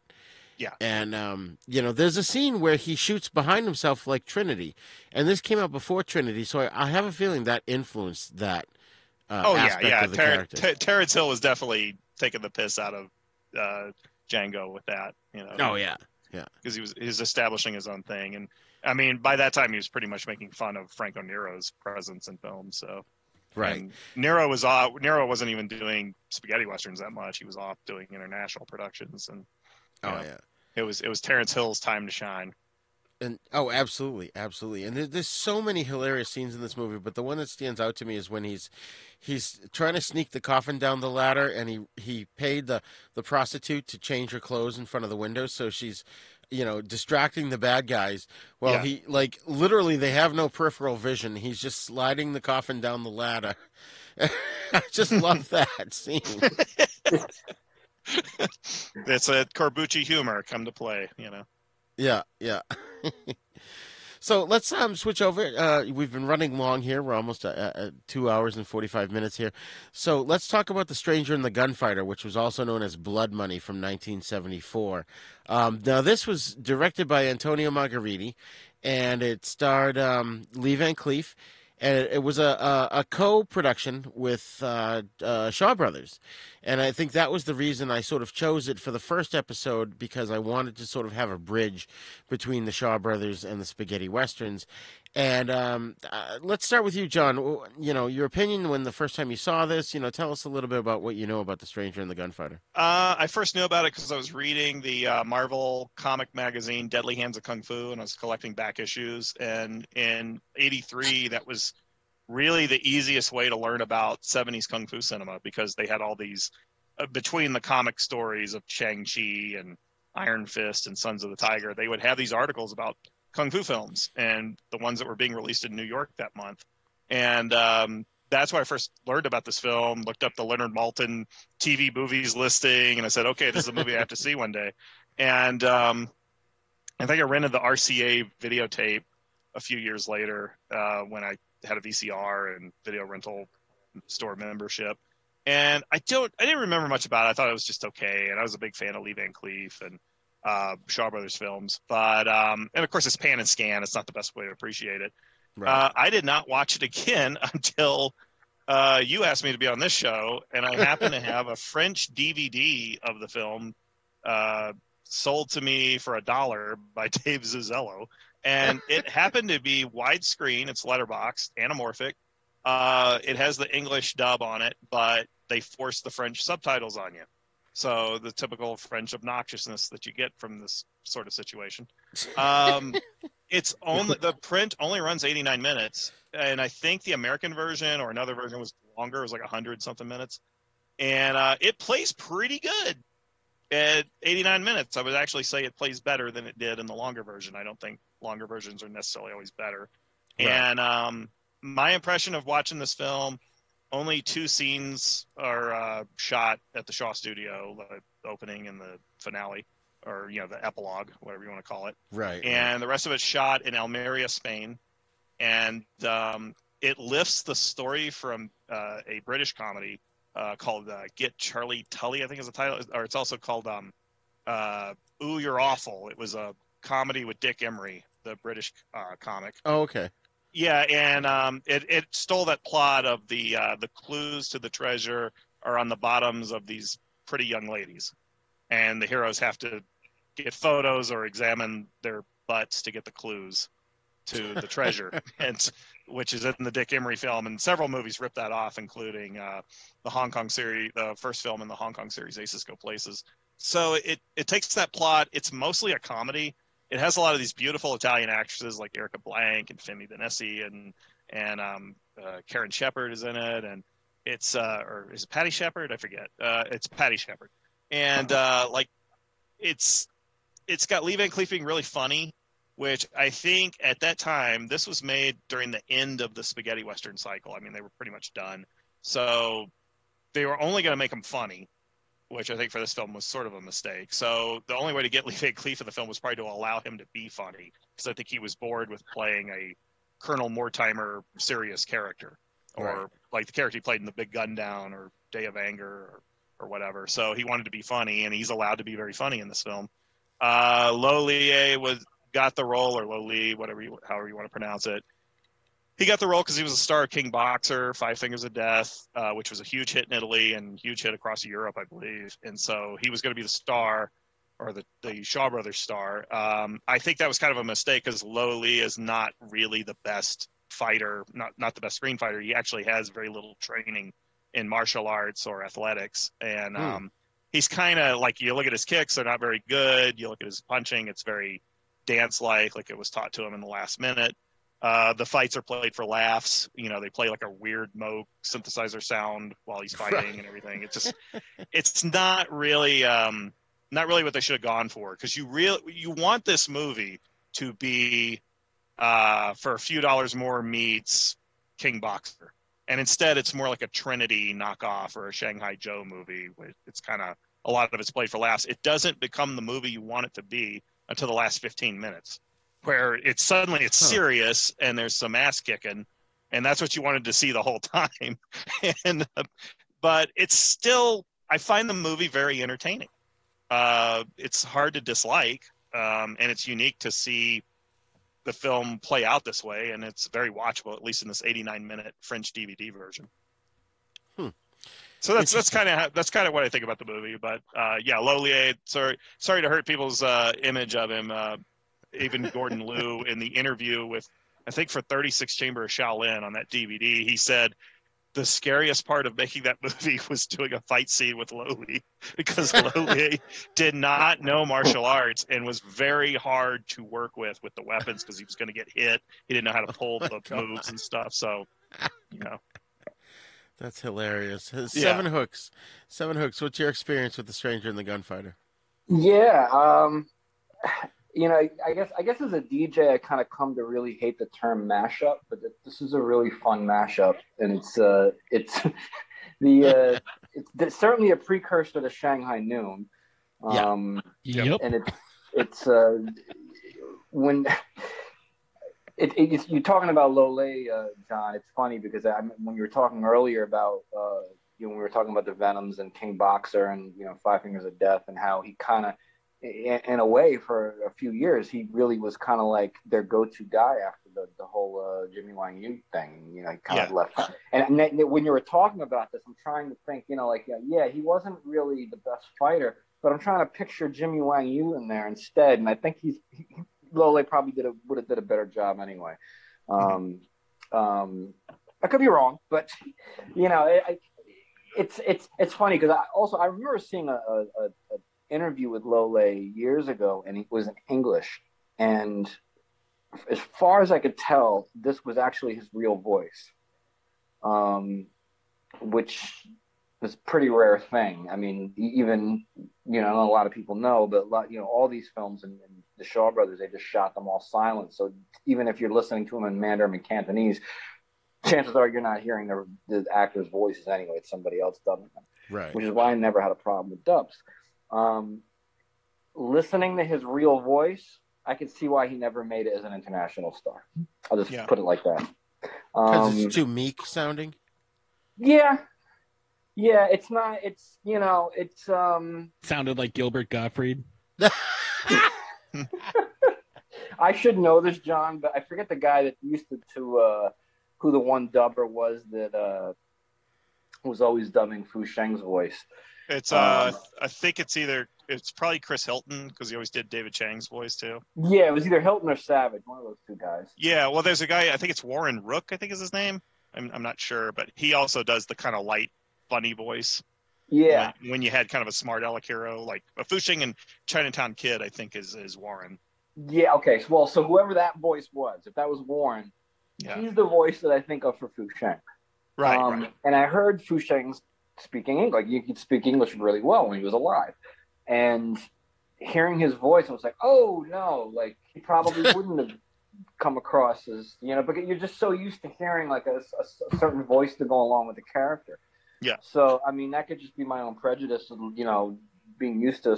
Yeah. And there's a scene where he shoots behind himself like Trinity, and this came out before Trinity, so I have a feeling that influenced that Oh yeah, aspect yeah. of the character. Terrence Hill was definitely taking the piss out of Django with that, Oh yeah, yeah, because he was establishing his own thing, and I mean by that time he was pretty much making fun of Franco Nero's presence in film. So right. and Nero wasn't even doing spaghetti westerns that much. He was off doing international productions, and Oh yeah. it was Terrence Hill's time to shine. And absolutely, absolutely. And there's so many hilarious scenes in this movie, but the one that stands out to me is when he's trying to sneak the coffin down the ladder, and he paid the prostitute to change her clothes in front of the window, so she's distracting the bad guys. Well, Yeah. he literally they have no peripheral vision. He's just sliding the coffin down the ladder. I just love that scene. It's a Corbucci humor come to play, Yeah, yeah. So let's switch over. We've been running long here. We're almost at 2 hours and 45 minutes here. So let's talk about The Stranger and the Gunfighter, which was also known as Blood Money from 1974. Now, this was directed by Antonio Margheriti, and it starred Lee Van Cleef, and it was a co-production with Shaw Brothers. And I think that was the reason I sort of chose it for the first episode, because I wanted to sort of have a bridge between the Shaw Brothers and the spaghetti westerns. And let's start with you, John. Your opinion when the first time you saw this. Tell us a little bit about what you know about The Stranger and the Gunfighter. I first knew about it because I was reading the Marvel comic magazine Deadly Hands of Kung Fu, and I was collecting back issues. And in '83, that was really the easiest way to learn about 70s Kung Fu cinema, because they had all these, between the comic stories of Shang-Chi and Iron Fist and Sons of the Tiger, they would have these articles about Kung Fu films and the ones that were being released in New York that month. And that's why I first learned about this film, looked up the Leonard Maltin TV movies listing, and I said, okay, this is a movie I have to see one day. And I think I rented the RCA videotape a few years later when I had a VCR and video rental store membership. And I didn't remember much about it. I thought it was just okay. And I was a big fan of Lee Van Cleef and Shaw Brothers films. But, and of course it's pan and scan. It's not the best way to appreciate it. Right. I did not watch it again until you asked me to be on this show. And I happened to have a French DVD of the film sold to me for $1 by Dave Zuzzello. And it happened to be widescreen. It's letterboxed, anamorphic. It has the English dub on it, but they force the French subtitles on you. So the typical French obnoxiousness that you get from this sort of situation. It's only the print only runs 89 minutes, and I think the American version or another version was longer. It was like 100 something minutes, and it plays pretty good at 89 minutes. I would actually say it plays better than it did in the longer version. I don't think longer versions are necessarily always better. Right. And my impression of watching this film, only 2 scenes are shot at the Shaw Studio, the opening and the finale, or the epilogue, whatever you want to call it. Right. And the rest of it's shot in Almeria, Spain, and it lifts the story from a British comedy called Get Charlie Tully, I think is the title, or it's also called Ooh, You're Awful. It was a comedy with Dick Emery, the British comic. Oh, okay. Yeah, and it stole that plot of the clues to the treasure are on the bottoms of these pretty young ladies, and the heroes have to get photos or examine their butts to get the clues to the treasure, and which is in the Dick Emery film, and several movies rip that off, including the Hong Kong series, the first film in the Hong Kong series, Aces Go Places. So it takes that plot. It's mostly a comedy. It has a lot of these beautiful Italian actresses like Erica Blank and Femi Vanessa and Karen Shepard is in it, and it's or is it Patty Shepard? I forget. It's Patty Shepard, and it's got Lee Van Cleef being really funny, which I think at that time, this was made during the end of the spaghetti Western cycle. I mean, they were pretty much done. So they were only going to make them funny, which I think for this film was sort of a mistake. So the only way to get Lee Van Cleef in the film was probably to allow him to be funny, because I think he was bored with playing a Colonel Mortimer serious character, or like the character he played in The Big Gun Down or Day of Anger or whatever. So he wanted to be funny, and he's allowed to be very funny in this film. Lo Lie got the role, or Lo Lee, however you want to pronounce it. He got the role because he was a star of King Boxer, Five Fingers of Death, which was a huge hit in Italy and huge hit across Europe, I believe. And so he was going to be the star, or the Shaw Brothers star. I think that was kind of a mistake, because Lo Lee is not really the best fighter, not the best screen fighter. He actually has very little training in martial arts or athletics. And he's kind of like, you look at his kicks, they're not very good. You look at his punching, it's very dance-like it was taught to him in the last minute. The fights are played for laughs. They play like a weird Moog synthesizer sound while he's fighting and everything. It's not really what they should have gone for, because you want this movie to be for a few dollars more meets King Boxer, and instead it's more like a Trinity knockoff or a Shanghai Joe movie. It's kind of, a lot of it's played for laughs. It doesn't become the movie you want it to be until the last 15 minutes. Where it's serious and there's some ass kicking, and that's what you wanted to see the whole time. But it's still, I find the movie very entertaining. It's hard to dislike, and it's unique to see the film play out this way, and it's very watchable, at least in this 89-minute French DVD version. So that's kind of what I think about the movie. But yeah, Lo Lie, sorry to hurt people's image of him. Even Gordon Liu, in the interview with, I think, for 36 Chamber of Shaolin on that DVD, he said the scariest part of making that movie was doing a fight scene with Lo Lie, because Lo Lie did not know martial arts and was very hard to work with the weapons, because he was going to get hit. He didn't know how to pull the moves and stuff. So, That's hilarious. Sevenhooks. What's your experience with The Stranger and the Gunfighter? Yeah. I guess as a DJ, I kind of come to really hate the term mashup, but this is a really fun mashup, and it's certainly a precursor to Shanghai Noon. Yep. And it's when you're talking about Lo Lie, John. It's funny because when you were talking earlier about when we were talking about the Venoms and King Boxer and Five Fingers of Death, and how he kind of, in a way, for a few years, he really was kind of like their go-to guy after the whole Jimmy Wang Yu thing. He kind of left. And when you were talking about this, I'm trying to think, he wasn't really the best fighter, but I'm trying to picture Jimmy Wang Yu in there instead. And I think Lo Lie probably would have did a better job anyway. I could be wrong, but it's funny because I remember seeing a interview with Lo Lie years ago, and it was in English, and as far as I could tell, this was actually his real voice, which is a pretty rare thing. I mean, even not a lot of people know, but all these films and the Shaw Brothers, they just shot them all silent. So even if you're listening to them in Mandarin and Cantonese, chances are you're not hearing the actors' voices anyway. It's somebody else dubbing them. Right. Which is why I never had a problem with dubs. Listening to his real voice, I can see why he never made it as an international star. I'll just put it like that. Because it's too meek sounding? Yeah. Yeah, it's not, it's, you know, it's... Sounded like Gilbert Gottfried. I should know this, John, but I forget the guy that used to who the one dubber was that was always dubbing Fu Sheng's voice. It's I think it's probably Chris Hilton, because he always did David Chang's voice too. Yeah, it was either Hilton or Savage, one of those two guys. Yeah, well, there's a guy, I think it's Warren Rook, I think is his name. I'm not sure, but he also does the kind of light, funny voice. Yeah. When you had kind of a smart aleck hero, like a Fu Sheng and Chinatown Kid, I think is Warren. Yeah, okay. Well, so whoever that voice was, if that was Warren, he's the voice that I think of for Fu Sheng. Right, right. And I heard Fu Sheng speaking English. Like, he could speak English really well when he was alive. And hearing his voice, I was like, oh, no. Like, he probably wouldn't have come across as, you know, because you're just so used to hearing, like, a certain voice to go along with the character. Yeah. So, I mean, that could just be my own prejudice, you know, being used to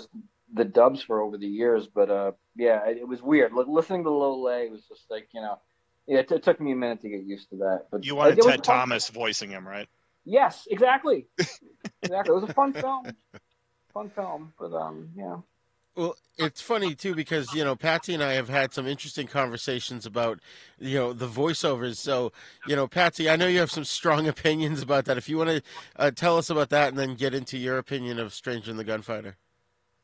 the dubs for over the years. But, yeah, it was weird. Listening to Lole was just like, you know, it took me a minute to get used to that. But you wanted Ted Thomas voicing him, right? Yes, exactly. Exactly. It was a fun film. But, yeah. Well, it's funny, too, because, you know, Patsy and I have had some interesting conversations about, you know, the voiceovers. So, you know, Patsy, I know you have some strong opinions about that. If you want to tell us about that and then get into your opinion of Stranger and the Gunfighter.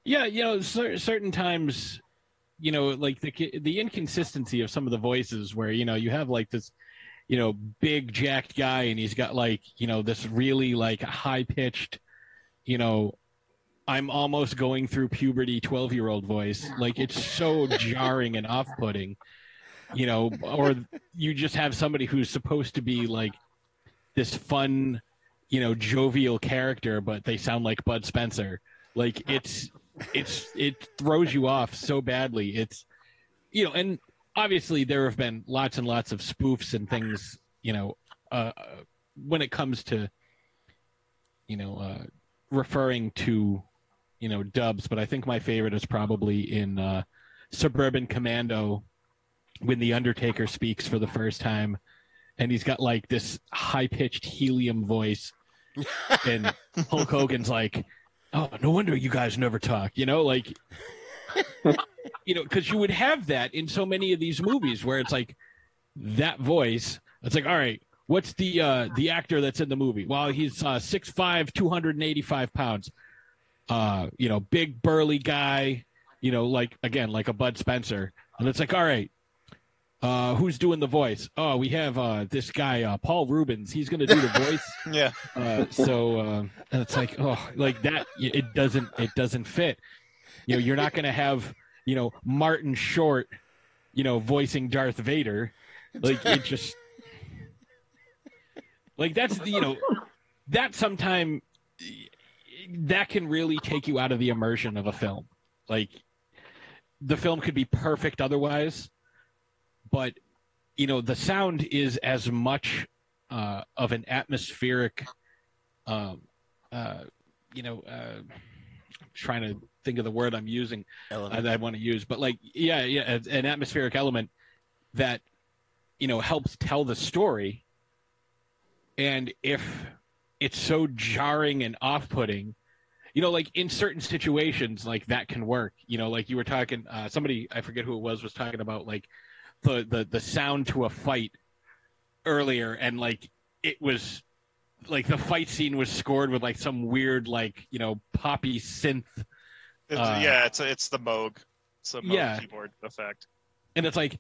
Yeah, you know, certain times, you know, like the inconsistency of some of the voices where, you know, you have like this, you know, big jacked guy and he's got like, you know, this really like high pitched, you know, I'm almost going through puberty 12-year-old voice. Like, it's so jarring and off-putting, you know, or you just have somebody who's supposed to be like this fun, you know, jovial character, but they sound like Bud Spencer. Like, it throws you off so badly. It's, you know, and obviously there have been lots and lots of spoofs and things, you know, when it comes to, you know, referring to, you know, dubs, but I think my favorite is probably in Suburban Commando when The Undertaker speaks for the first time and he's got like this high-pitched helium voice and Hulk Hogan's like, oh, no wonder you guys never talk, you know, like, you know, because you would have that in so many of these movies where it's like that voice, it's like, all right, what's the actor that's in the movie? Well, he's 6'5", 285 pounds. You know, big burly guy, you know, like, again, like a Bud Spencer. And it's like, all right, who's doing the voice? Oh, we have this guy, Paul Rubens. He's going to do the voice. Yeah. And it's like, oh, like that, it doesn't fit. You know, you're not going to have, you know, Martin Short, you know, voicing Darth Vader. Like, it just, like, that's, you know, that sometime that can really take you out of the immersion of a film. Like, the film could be perfect otherwise, but, you know, the sound is as much of an atmospheric, you know, trying to think of the word I'm using that I want to use, but like, yeah, an atmospheric element that, you know, helps tell the story. And if it's so jarring and off-putting, you know, like in certain situations, like that can work. You know, like you were talking, somebody, I forget who it was talking about like the sound to a fight earlier, and like it was like the fight scene was scored with like some weird, like, you know, poppy synth. It's the Moog. It's a Moog keyboard effect. And it's like,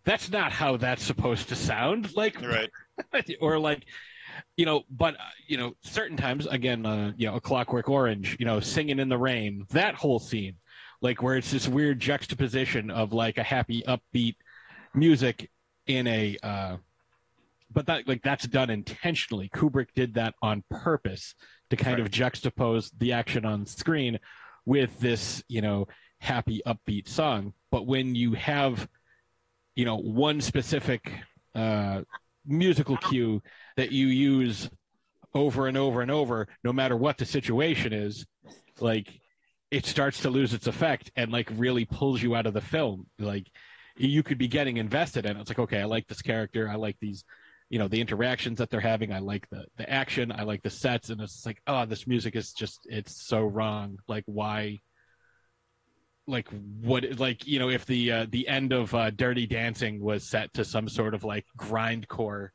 that's not how that's supposed to sound. Like, right. Or like, you know, but, you know, certain times, again, you know, A Clockwork Orange, you know, Singing in the Rain, that whole scene, like where it's this weird juxtaposition of like a happy, upbeat music in a, but that, like, that's done intentionally. Kubrick did that on purpose to kind of juxtapose the action on screen with this, you know, happy, upbeat song. But when you have, you know, one specific musical cue that you use over and over and over, no matter what the situation is, like it starts to lose its effect and like really pulls you out of the film. Like you could be getting invested in it. It's like, okay, I like this character. I like these, you know, the interactions that they're having. I like the action. I like the sets. And it's like, oh, this music is just, it's so wrong. Like why? Like what? Like, you know, if the end of Dirty Dancing was set to some sort of like grindcore,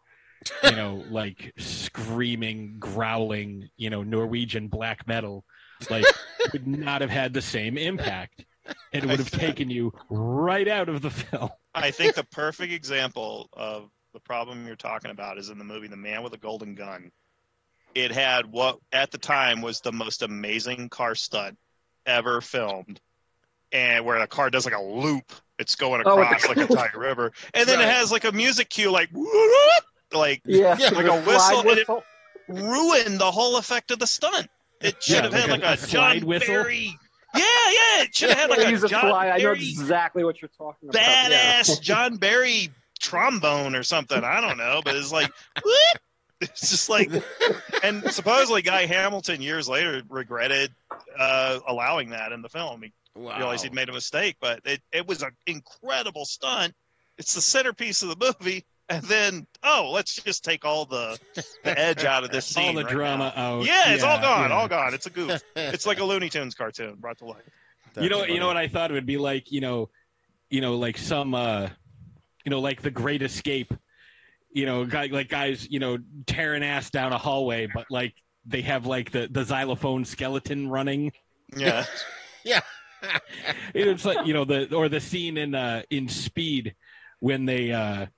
you know, like screaming, growling, you know, Norwegian black metal, like would not have had the same impact. It would have taken you right out of the film. I think the perfect example of the problem you're talking about is in the movie The Man with a Golden Gun. It had what at the time was the most amazing car stunt ever filmed, and where the car does like a loop. It's going across like a tight river, and then it has like a music cue, like whoop, like like a whistle, and it ruined the whole effect of the stunt. It should have had like a John Barry. Yeah, it should have had like a John Barry. I know exactly what you're talking about. Badass John Barry trombone or something. I don't know, but it's like, whoop. It's just like, and supposedly Guy Hamilton years later regretted allowing that in the film. He realized he'd made a mistake, but it was an incredible stunt. It's the centerpiece of the movie. And then, let's just take all the edge out of this scene. All the drama out. Yeah, it's all gone, all gone. It's a goof. It's like a Looney Tunes cartoon brought to life. You know what I thought it would be like, like some, like The Great Escape, guys, tearing ass down a hallway, but like they have like the xylophone skeleton running. Yeah. Yeah. It's like, the scene in Speed when they,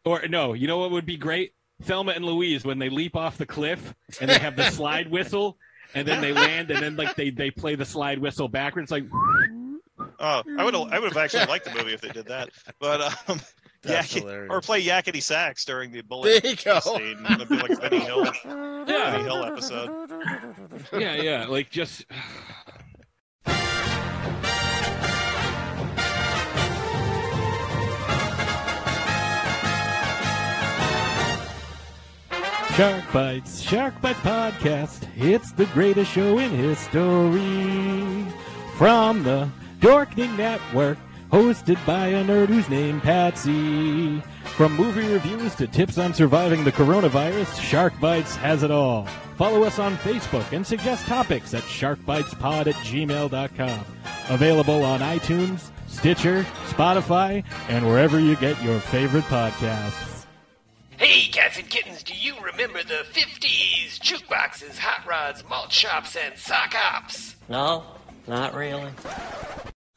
or no, you know what would be great? Thelma and Louise when they leap off the cliff and they have the slide whistle and then they land and then like they play the slide whistle backwards like. Oh, I would have actually liked the movie if they did that, but or play yakety sax during the bullet scene. It'd be like a Benny Hill episode. Yeah, like just. Shark Bites Podcast. It's the greatest show in history. From the Dorkening Network, hosted by a nerd who's named Patsy. From movie reviews to tips on surviving the coronavirus, Shark Bites has it all. Follow us on Facebook and suggest topics at sharkbitespod@gmail.com. Available on iTunes, Stitcher, Spotify, and wherever you get your favorite podcasts. Hey, cats and kittens, do you remember the 50s? Jukeboxes, hot rods, malt shops, and sock hops? No, not really.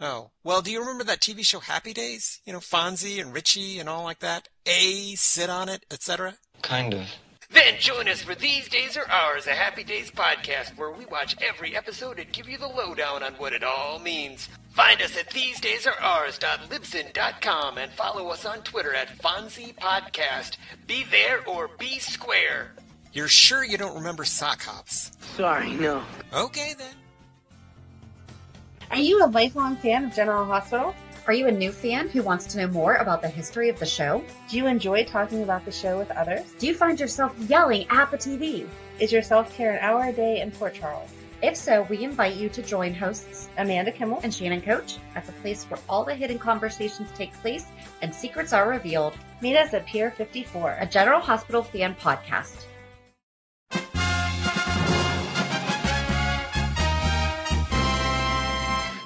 Oh, well, do you remember that TV show Happy Days? Fonzie and Richie and all like that? Sit on it, etc.? Kind of. Then join us for These Days Are Ours, a Happy Days podcast where we watch every episode and give you the lowdown on what it all means. Find us at thesedaysareours.libsyn.com and follow us on Twitter at Fonzie Podcast. Be there or be square. You're sure you don't remember sock hops? Sorry, no. Okay, then. Are you a lifelong fan of General Hospital? Are you a new fan who wants to know more about the history of the show? Do you enjoy talking about the show with others? Do you find yourself yelling at the TV? Is your self-care an hour a day in Port Charles? If so, we invite you to join hosts Amanda Kimmel and Shannon Coach at the place where all the hidden conversations take place and secrets are revealed. Meet us at Pier 54, a General Hospital fan podcast.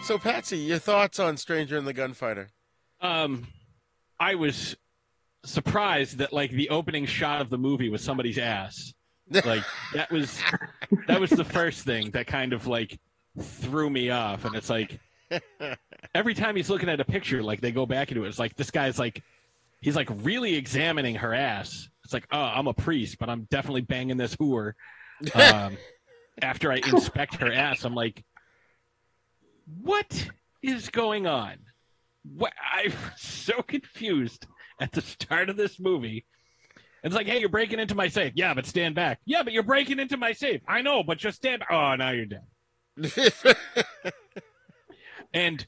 So, Patsy, your thoughts on Stranger and the Gunfighter? I was surprised that like the opening shot of the movie was somebody's ass. Like that was the first thing that kind of like threw me off. And it's like every time he's looking at a picture, like they go back into it, it's like this guy's like he's like really examining her ass. It's like, oh, I'm a priest, but I'm definitely banging this whore. After I inspect her ass, I'm like, what is going on? I'm so confused at the start of this movie. It's like, hey, you're breaking into my safe. Yeah, but stand back. Yeah, but you're breaking into my safe. I know, but just stand back. Oh, now you're dead. And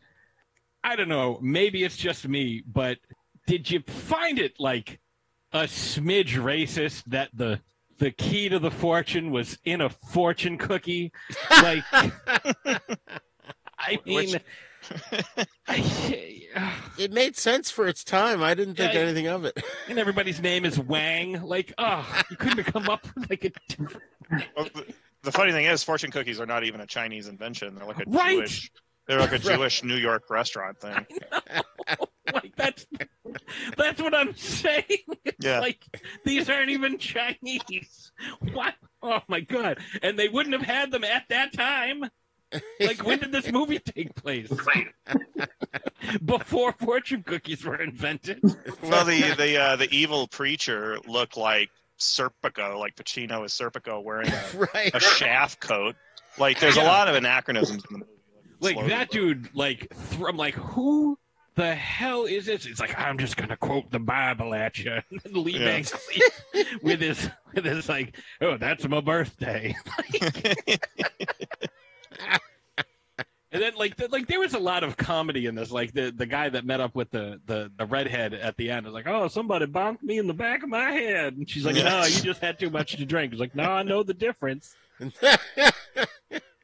I don't know, maybe it's just me, but did you find it like a smidge racist that the key to the fortune was in a fortune cookie. Like, I mean, it made sense for its time. I didn't think anything of it. And everybody's name is Wang. Like, you couldn't have come up with like a. Well, the funny thing is, fortune cookies are not even a Chinese invention. They're like a Jewish. They're like a Jewish New York restaurant thing. Like that's what I'm saying. It's Yeah. like these aren't even Chinese. What? Oh my god! And they wouldn't have had them at that time. Like, when did this movie take place? Before fortune cookies were invented. Well, the evil preacher looked like Serpico, like Pacino is Serpico wearing a shaft coat. Like, there's a lot of anachronisms in the movie. Like that dude, like, I'm like, who the hell is this? It's like, I'm just gonna quote the Bible at you. Lee Banks with his like, oh, that's my birthday. And then like there was a lot of comedy in this. Like the guy that met up with the redhead at the end was like, oh, somebody bonked me in the back of my head, and she's like, no, you just had too much to drink. He's like, no, I know the difference.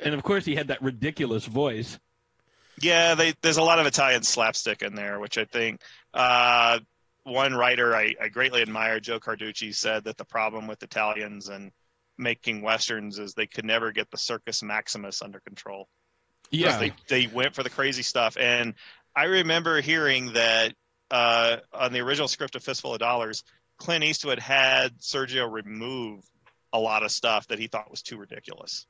And of course, he had that ridiculous voice. Yeah, there's a lot of Italian slapstick in there, which I think one writer I greatly admire, Joe Carducci, said that the problem with Italians and making westerns is they could never get the Circus Maximus under control. Yeah, they went for the crazy stuff, and I remember hearing that on the original script of Fistful of Dollars, Clint Eastwood had Sergio remove a lot of stuff that he thought was too ridiculous.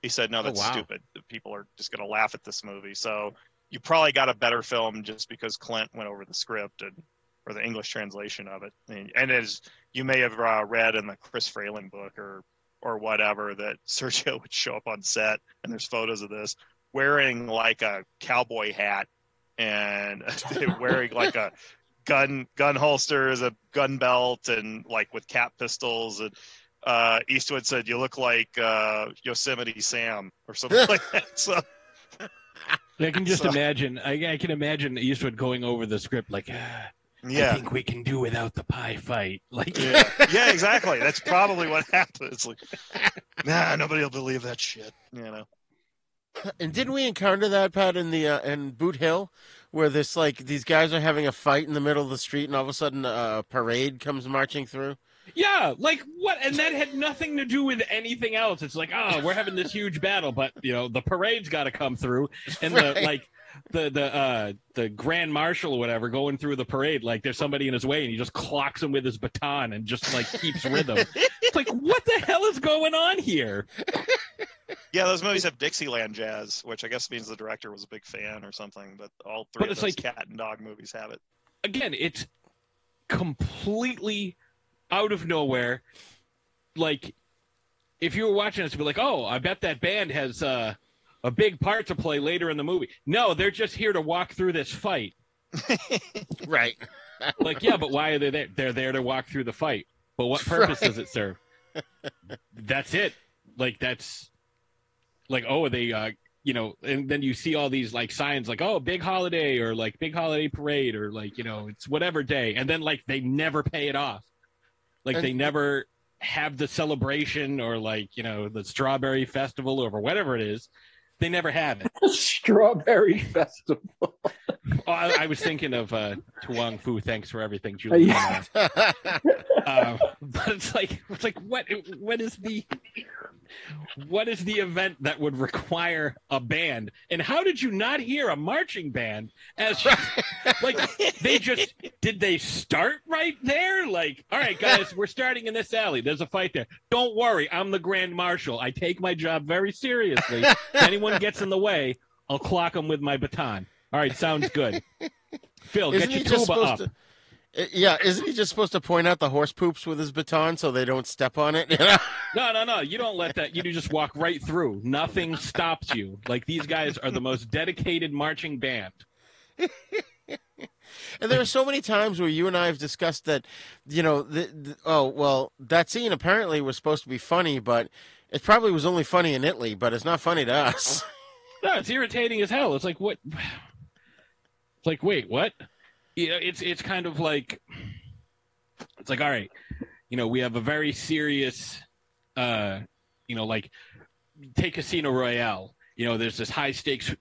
He said, no, that's stupid. People are just going to laugh at this movie. So you probably got a better film just because Clint went over the script or the English translation of it. And as you may have read in the Chris Frayling book or whatever, that Sergio would show up on set, and there's photos of this, wearing like a cowboy hat and wearing like a gun holsters, a gun belt, and like with cap pistols. And Eastwood said, you look like Yosemite Sam or something like that. So I can just imagine. I can imagine Eastwood going over the script like, I think we can do without the pie fight. Like, yeah, exactly. That's probably what happened. It's like, nah, nobody will believe that shit. You know. And didn't we encounter that, Pat, in Boot Hill, where these guys are having a fight in the middle of the street, and all of a sudden a parade comes marching through? Yeah, like what? And that had nothing to do with anything else. It's like, we're having this huge battle, but the parade's got to come through, and the grand marshal or whatever going through the parade, like there's somebody in his way, and he just clocks him with his baton and just like keeps rhythm. It's like, what the hell is going on here? Yeah, those movies have Dixieland jazz, which I guess means the director was a big fan or something. But all three of those cat and dog movies have it. Again, it's completely out of nowhere. Like, if you were watching this, you'd be like, oh, I bet that band has a big part to play later in the movie. No, they're just here to walk through this fight. Right. Like, yeah, but why are they there? They're there to walk through the fight. But what purpose does it serve? That's it. Like, that's like, oh, they, and then you see all these like signs like, oh, big holiday or like big holiday parade or like, it's whatever day. And then like they never pay it off. Like they never have the celebration or like, the strawberry festival or whatever it is. They never have it. Strawberry festival. Oh, I was thinking of Tuang Fu. Thanks for everything, Julie. Yeah. But it's like what is the event that would require a band? And how did you not hear a marching band? As like did they start right there? Like, all right, guys, we're starting in this alley. There's a fight there. Don't worry, I'm the Grand Marshal. I take my job very seriously. If anyone gets in the way, I'll clock them with my baton. All right, sounds good. Phil, get your tuba up. Isn't he just supposed to point out the horse poops with his baton so they don't step on it? No. You don't let that. You just walk right through. Nothing stops you. Like, these guys are the most dedicated marching band. And there are so many times where you and I have discussed that, that scene apparently was supposed to be funny, but it probably was only funny in Italy, but it's not funny to us. No, it's irritating as hell. It's like, what? It's like, wait, what? It's kind of like, It's like, all right, we have a very serious, like take Casino Royale. There's this high stakes,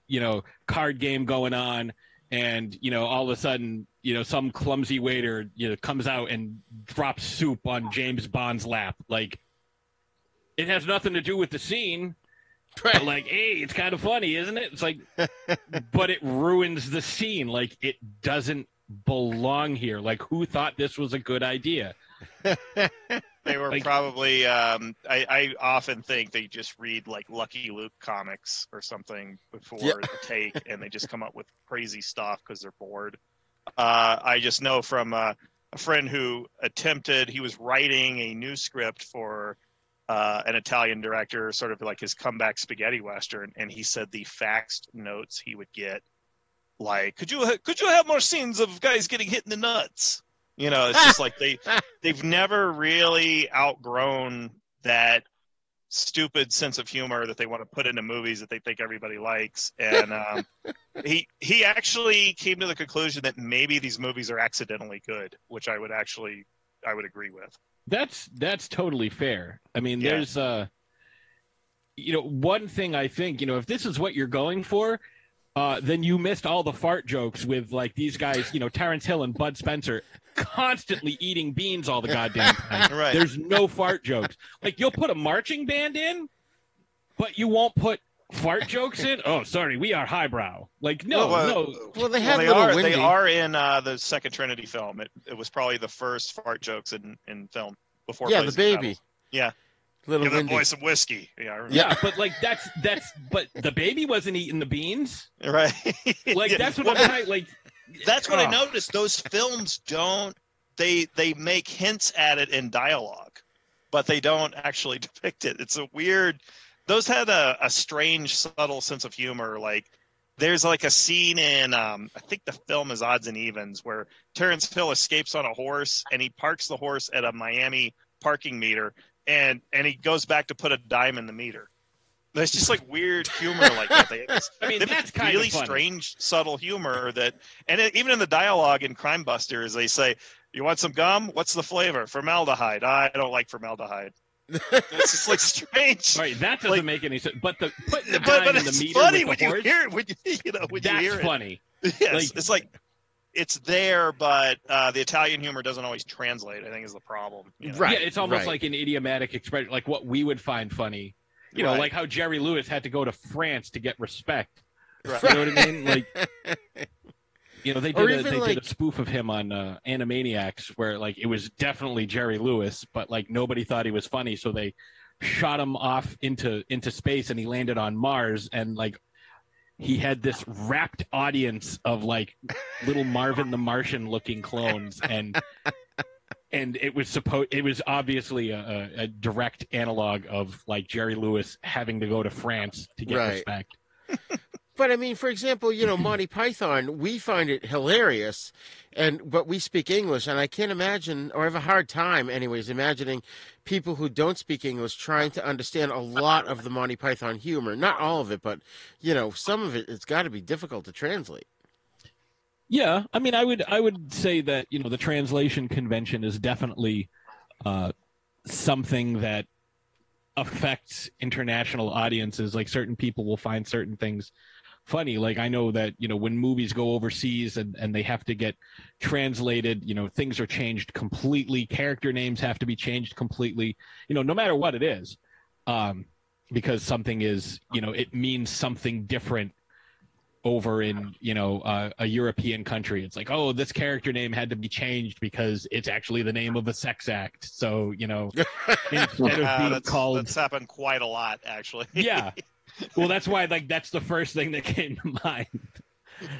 card game going on, and all of a sudden, some clumsy waiter, comes out and drops soup on James Bond's lap. Like, it has nothing to do with the scene. But like, hey, it's kind of funny, isn't it? It's like, but it ruins the scene. Like, it doesn't belong here. Like, who thought this was a good idea? They were probably. I often think they just read like Lucky Luke comics or something before the take, and they just come up with crazy stuff because they're bored. I just know from a friend who he was writing a new script for an Italian director, sort of like his comeback spaghetti western, and he said the faxed notes he would get, like, could you have more scenes of guys getting hit in the nuts? It's just like they've never really outgrown that stupid sense of humor that they want to put into movies that they think everybody likes. And he actually came to the conclusion that maybe these movies are accidentally good, which I would agree with. That's totally fair. I mean, there's one thing I think, if this is what you're going for, then you missed all the fart jokes with like these guys, Terrence Hill and Bud Spencer constantly eating beans all the goddamn time. Right. There's no fart jokes. Like, you'll put a marching band in, but you won't put fart jokes in. Oh, sorry, we are highbrow. Like, no. Well, they have they are in the second Trinity film. It was probably the first fart jokes in film before. Yeah, the baby. Travels. Yeah. Little Give that boy some whiskey. Yeah, I remember. Yeah, but like but the baby wasn't eating the beans, right? Like, that's what I'm saying. Like, that's what I noticed. Those films don't. They make hints at it in dialogue, but they don't actually depict it. It's a weird. Those had a strange, subtle sense of humor. Like, there's like a scene in I think the film is Odds and Evens, where Terrence Hill escapes on a horse and he parks the horse at a Miami parking meter. And he goes back to put a dime in the meter. There's just like weird humor like that. That's kind really of funny. Strange, subtle humor that, even in the dialogue in Crime Busters, they say, "You want some gum? What's the flavor? Formaldehyde. I don't like formaldehyde." It's just like strange. Right, that doesn't make any sense. But putting the but dime in the it's meter funny with when the you horse, hear it. When you hear it, funny. Yes, it's like. It's there, but the Italian humor doesn't always translate, I think, is the problem. Right. Yeah, it's almost like an idiomatic expression, like what we would find funny. Like how Jerry Lewis had to go to France to get respect. Right. You know what I mean? Like, they did a spoof of him on Animaniacs where, like, it was definitely Jerry Lewis, but, like, nobody thought he was funny, so they shot him off into space, and he landed on Mars, and, like, he had this rapt audience of like little Marvin the Martian looking clones, and it was obviously a direct analog of like Jerry Lewis having to go to France to get respect. But I mean, for example, Monty Python, we find it hilarious, but we speak English, and I can't imagine, or have a hard time anyways, imagining people who don't speak English trying to understand a lot of the Monty Python humor. Not all of it, but, some of it's got to be difficult to translate. Yeah, I mean, I would say that, the translation convention is definitely something that affects international audiences. Like, certain people will find certain things funny. Like, I know that, when movies go overseas and they have to get translated, things are changed completely. Character names have to be changed completely, no matter what it is, because something is, it means something different over in, a European country. It's like, oh, this character name had to be changed because it's actually the name of a sex act. So, instead of being called... That's happened quite a lot, actually. Yeah. Well, that's why, like, that's the first thing that came to mind.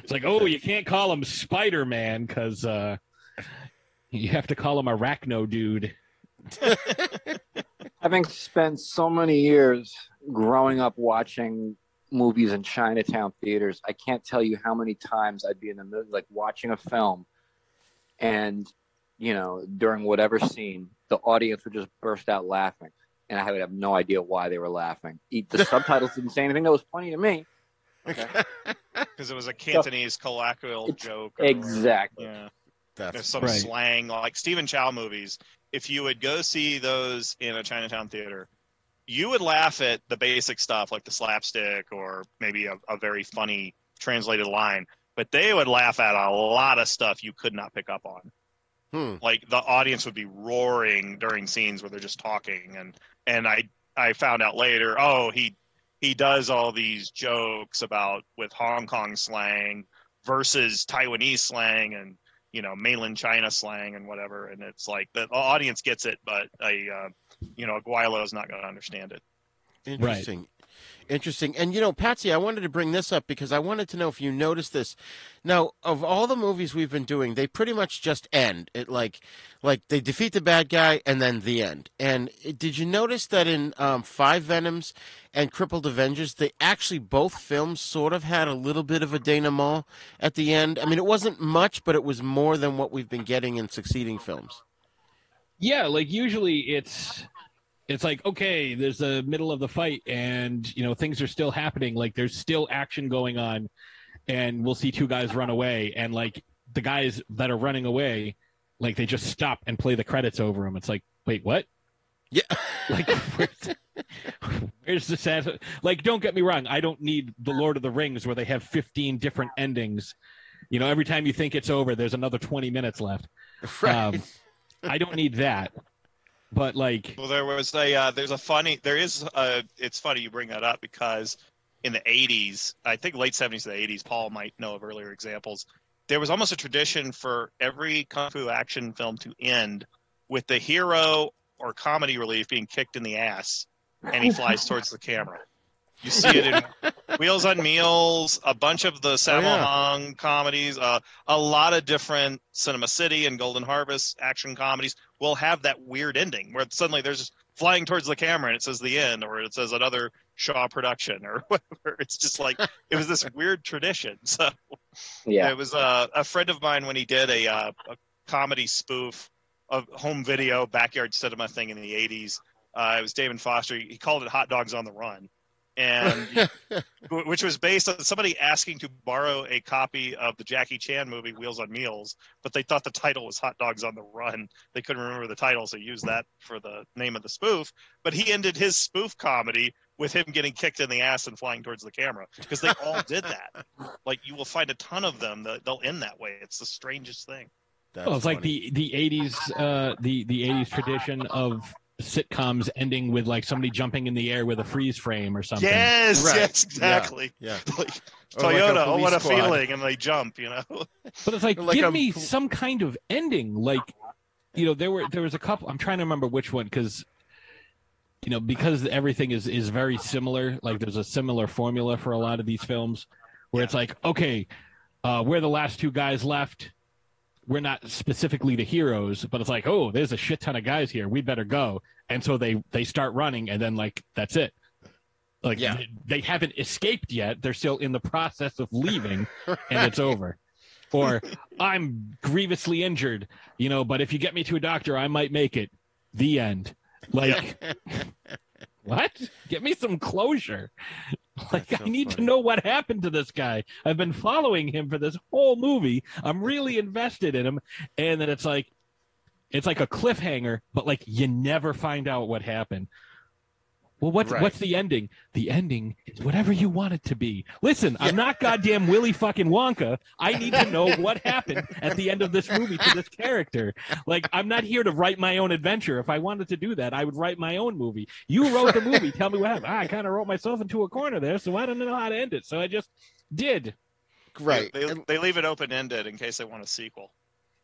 It's like, oh, you can't call him Spider-Man because you have to call him Arachno Dude. Having spent so many years growing up watching movies in Chinatown theaters, I can't tell you how many times I'd be in the middle, like, watching a film, and, during whatever scene, the audience would just burst out laughing. And I would have no idea why they were laughing. The subtitles didn't say anything that was funny to me. Because it was a Cantonese colloquial joke. Exactly. Yeah. There's some slang, like Stephen Chow movies. If you would go see those in a Chinatown theater, you would laugh at the basic stuff like the slapstick or maybe a very funny translated line, but they would laugh at a lot of stuff you could not pick up on. Like the audience would be roaring during scenes where they're just talking, and I found out later, he does all these jokes about with Hong Kong slang versus Taiwanese slang and mainland China slang and whatever, and it's like the audience gets it, but a Guaylo is not going to understand it. Interesting. Right. Interesting. And, Patsy, I wanted to bring this up because I wanted to know if you noticed this. Now, of all the movies we've been doing, they pretty much just end. It like they defeat the bad guy and then the end. And did you notice that in Five Venoms and Crippled Avengers, they actually both films sort of had a little bit of a denouement at the end? I mean, it wasn't much, but it was more than what we've been getting in succeeding films. Yeah, like usually it's like, okay, there's the middle of the fight and, things are still happening. Like there's still action going on and we'll see two guys run away. And like the guys that are running away, like they just stop and play the credits over them. It's like, wait, what? Yeah. Like, where's the sad? Like, don't get me wrong. I don't need the Lord of the Rings where they have 15 different endings. Every time you think it's over, there's another 20 minutes left. Right. I don't need that. But like, well, it's funny you bring that up because in the 80s, I think late 70s to the 80s, Paul might know of earlier examples. There was almost a tradition for every kung fu action film to end with the hero or comedy relief being kicked in the ass and he flies towards the camera. You see it in Wheels on Meals, a bunch of the Sammo Hung comedies, a lot of different Cinema City and Golden Harvest action comedies will have that weird ending where suddenly there's just flying towards the camera and it says the end, or it says another Shaw production or whatever. It's just like, it was this weird tradition. So it was a friend of mine when he did a comedy spoof of home video backyard cinema thing in the 80s. It was David Foster. He called it Hot Dogs on the Run. And which was based on somebody asking to borrow a copy of the Jackie Chan movie Wheels on Meals, but they thought the title was Hot Dogs on the Run. They couldn't remember the title, so used that for the name of the spoof. But he ended his spoof comedy with him getting kicked in the ass and flying towards the camera, because they all did that. Like, you will find a ton of them that they'll end that way. It's the strangest thing. It's like the 80s the 80s tradition of sitcoms ending with like somebody jumping in the air with a freeze frame or something. Yes, yes, exactly. Yeah. Like Toyota, like what a feeling, and they jump, But it's like give me some kind of ending. Like, there was a couple. I'm trying to remember which one because everything is very similar. Like there's a similar formula for a lot of these films where it's like, okay, we're the last two guys left. We're not specifically the heroes, but it's like, oh, there's a shit ton of guys here. We better go. And so they start running, and then like that's it. Like they haven't escaped yet. They're still in the process of leaving, and it's over. Or I'm grievously injured, but if you get me to a doctor, I might make it. The end. Like, what? Get me some closure. Like, so I need to know what happened to this guy. I've been following him for this whole movie. I'm really invested in him. And then it's like a cliffhanger, but like you never find out what happened. Well, what's the ending? The ending is whatever you want it to be. Listen, I'm not goddamn Willy fucking Wonka. I need to know what happened at the end of this movie to this character. Like, I'm not here to write my own adventure. If I wanted to do that, I would write my own movie. You wrote the movie. Tell me what happened. I kind of wrote myself into a corner there, so I don't know how to end it. So I just did. Right. They leave it open-ended in case they want a sequel.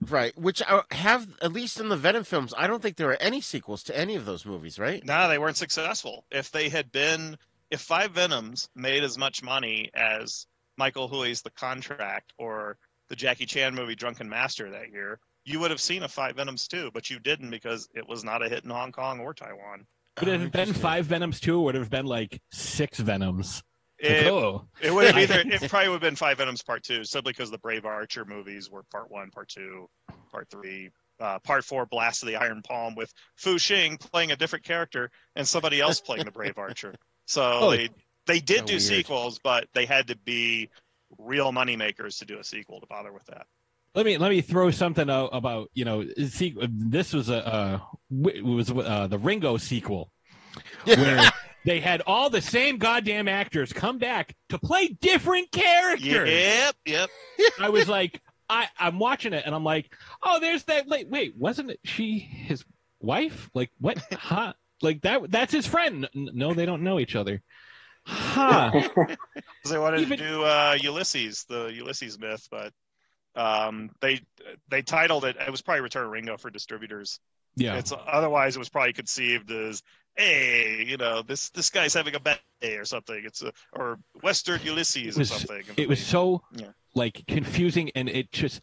Right, which have, at least in the Venom films, I don't think there are any sequels to any of those movies, right? No, they weren't successful. If Five Venoms made as much money as Michael Huey's The Contract or the Jackie Chan movie Drunken Master that year, you would have seen a Five Venoms 2, but you didn't because it was not a hit in Hong Kong or Taiwan. Would it have been Five Venoms 2 or would it have been like Six Venoms? It would have either. It probably would have been Five Venoms Part 2, simply because the Brave Archer movies were Part 1, Part 2, Part 3, Part 4, Blast of the Iron Palm, with Fu Xing playing a different character and somebody else playing the Brave Archer. So they did do sequels, but they had to be real moneymakers to do a sequel to bother with that. let me throw something out about, this was the Ringo sequel where they had all the same goddamn actors come back to play different characters. Yep. I was like, I'm watching it and I'm like, oh, there's that. Wait, wasn't she his wife? Like what? Huh? Like that's his friend. No, they don't know each other. Huh. They wanted to do Ulysses, the Ulysses myth, but they titled it. It was probably Return of Ringo for distributors. Yeah. Otherwise it was probably conceived as, hey, this guy's having a bad day or something. Or Western Ulysses or something. It was so confusing, and it just.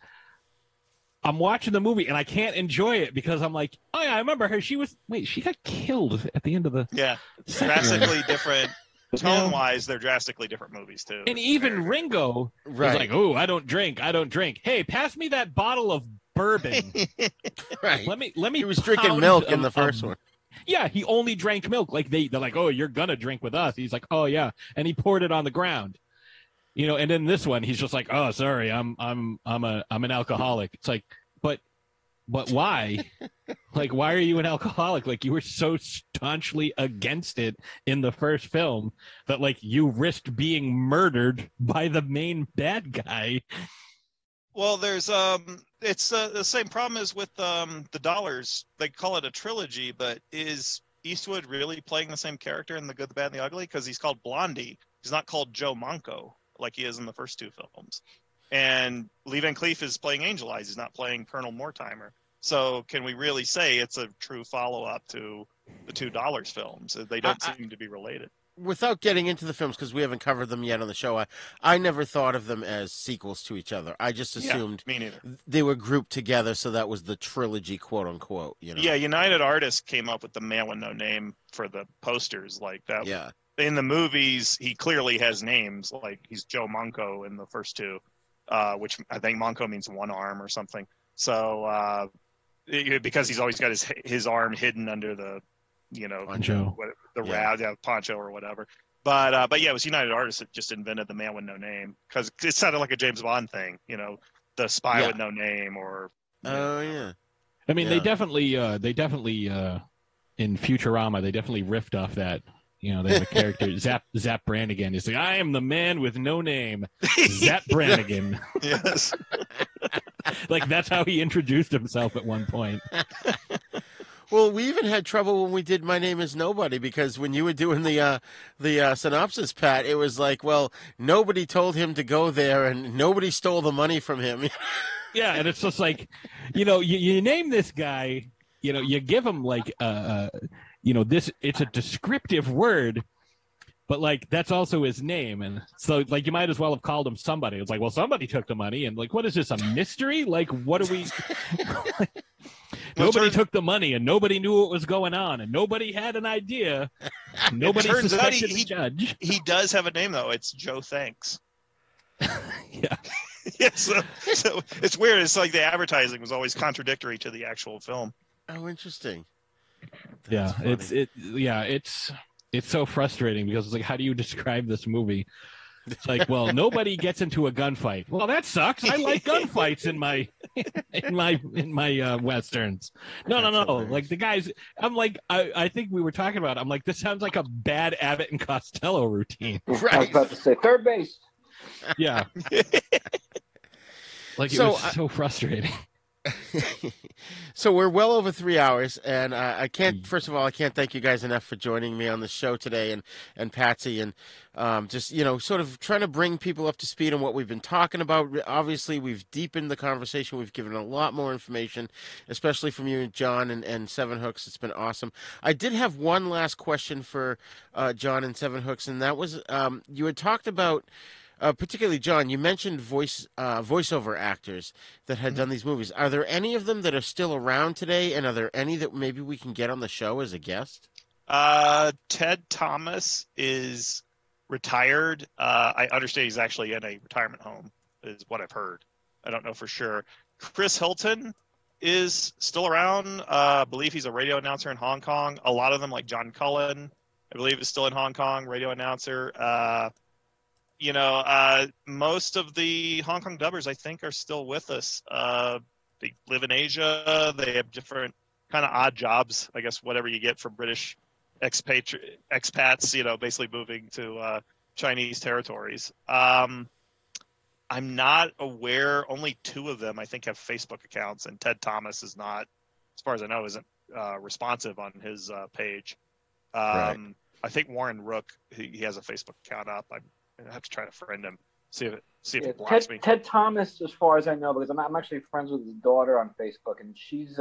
I'm watching the movie and I can't enjoy it because I'm like, oh yeah, I remember her. She got killed at the end of the. Yeah, drastically different. Tone-wise, they're drastically different movies too. And even Ringo was like, "Oh, I don't drink. Hey, pass me that bottle of bourbon." Right. Let me. He was drinking milk in the first one. Yeah, he only drank milk. Like they're like, "Oh, you're gonna drink with us." He's like, "Oh yeah," and he poured it on the ground. And then this one, he's just like, "Oh, sorry, I'm an alcoholic." It's like, but why? Like, why are you an alcoholic? Like, you were so staunchly against it in the first film that, like, you risked being murdered by the main bad guy. Well, there's it's the same problem as with the Dollars. They call it a trilogy, but is Eastwood really playing the same character in The Good, the Bad, and the Ugly? Because he's called Blondie. He's not called Joe Manco like he is in the first two films. And Lee Van Cleef is playing Angel Eyes. He's not playing Colonel Mortimer. So can we really say it's a true follow-up to the two Dollars films? They don't seem to be related. Without getting into the films, because we haven't covered them yet on the show, I never thought of them as sequels to each other. I just assumed me neither. They were grouped together, so that was the trilogy, quote-unquote. Yeah, United Artists came up with the Man with No Name for the posters like that. Yeah. In the movies, he clearly has names, like he's Joe Manco in the first two, which I think Manco means one arm or something. So because he's always got his arm hidden under the, poncho, poncho or whatever. But yeah, it was United Artists that just invented the Man with No Name because it sounded like a James Bond thing, the Spy with No Name or. Oh yeah. I mean, they definitely in Futurama, they definitely riffed off that. They have a character, Zap Brannigan. He's like, I am the man with no name, Zap Brannigan. Yes. Like, that's how he introduced himself at one point. Well, we even had trouble when we did My Name Is Nobody, because when you were doing the synopsis, Pat, it was like, well, nobody told him to go there and nobody stole the money from him. Yeah, and it's just like, you name this guy, you give him like this, it's a descriptive word, but like that's also his name, and so like you might as well have called him somebody. It's like, well, somebody took the money, and like, what is this, a mystery? Like, what are we? Nobody took the money, and nobody knew what was going on, and nobody had an idea. Nobody suspected the judge. He does have a name though. It's Joe Thanks. Yeah. Yeah. So it's weird. It's like the advertising was always contradictory to the actual film. Oh, interesting. That's funny. It's so frustrating because it's like, how do you describe this movie? It's like, well, nobody gets into a gunfight. Well, that sucks. I like gunfights in my westerns. No. Hilarious. Like the guys, I'm like, I think we were talking about it. I'm like, this sounds like a bad Abbott and Costello routine. Right. I was about to say third base. Yeah. Like it was so frustrating. So we're well over 3 hours, and I can't. First of all, I can't thank you guys enough for joining me on the show today, and Patsy, and just sort of trying to bring people up to speed on what we've been talking about. Obviously, we've deepened the conversation. We've given a lot more information, especially from you, John, and Sevenhooks. It's been awesome. I did have one last question for John and Sevenhooks, and that was you had talked about. Particularly, John, you mentioned voiceover actors that had done these movies. Are there any of them that are still around today, and are there any that maybe we can get on the show as a guest? Ted Thomas is retired. I understand he's actually in a retirement home, is what I've heard. I don't know for sure. Chris Hilton is still around. I believe he's a radio announcer in Hong Kong. A lot of them, like John Cullen, I believe is still in Hong Kong, radio announcer. most of the Hong Kong dubbers, I think, are still with us. They live in Asia. They have different kind of odd jobs, I guess, whatever you get from British expats, basically moving to Chinese territories. I'm not aware. Only 2 of them, I think, have Facebook accounts, and Ted Thomas is not, as far as I know, isn't responsive on his page. Right. I think Warren Rook, he has a Facebook account up. I have to try to friend him, see if he blocks me. Ted Thomas, as far as I know, because I'm actually friends with his daughter on Facebook, and she's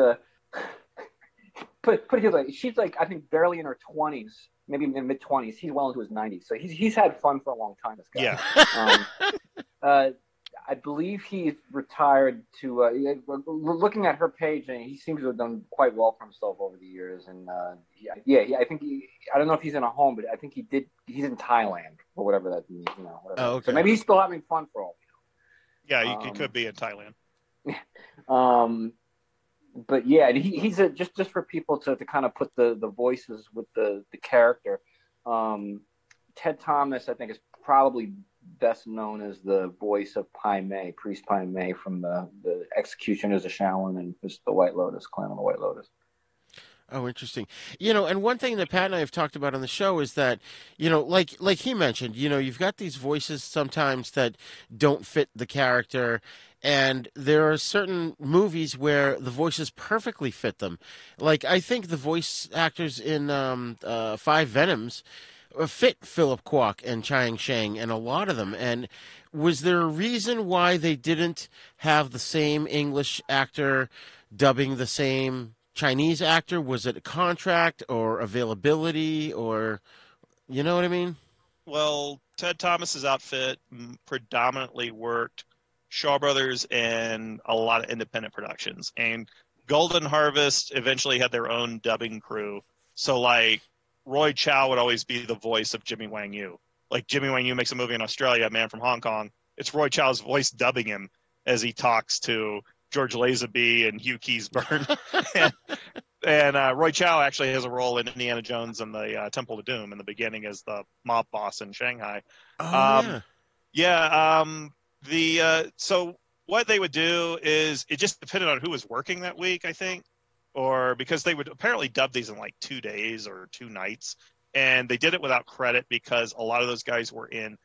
put it here, like, she's like, I think, barely in her 20s, maybe in the mid 20s. He's well into his 90s, so he's had fun for a long time. This guy. Yeah. I believe he's retired to. Looking at her page, and he seems to have done quite well for himself over the years. And I think I don't know if he's in a home, but I think he's in Thailand or whatever that means. Whatever. Oh, okay. So maybe he's still having fun for all we know. Yeah, he could be in Thailand. But yeah, he's just for people to kind of put the voices with the character. Ted Thomas, I think, is probably best known as the voice of Pai Mei, Priest Pai Mei, from the Executioners of Shaolin and the White Lotus, Clan of the White Lotus. Oh, interesting. And one thing that Pat and I have talked about on the show is that, like he mentioned, you've got these voices sometimes that don't fit the character, and there are certain movies where the voices perfectly fit them. Like, I think the voice actors in 5 Venoms fit Philip Kwok and Chiang Shang and a lot of them. And was there a reason why they didn't have the same English actor dubbing the same Chinese actor? Was it a contract or availability, or you know what I mean? Well, Ted Thomas's outfit predominantly worked Shaw Brothers and a lot of independent productions. And Golden Harvest eventually had their own dubbing crew. So, like, Roy Chow would always be the voice of Jimmy Wang Yu. Like, Jimmy Wang Yu makes a movie in Australia, Man from Hong Kong. It's Roy Chow's voice dubbing him as he talks to George Lazenby and Hugh Keays-Byrne. and Roy Chow actually has a role in Indiana Jones and the Temple of Doom in the beginning as the mob boss in Shanghai. Oh, So what they would do is, it just depended on who was working that week, I think. Or because they would apparently dub these in like 2 days or 2 nights. And they did it without credit because a lot of those guys were in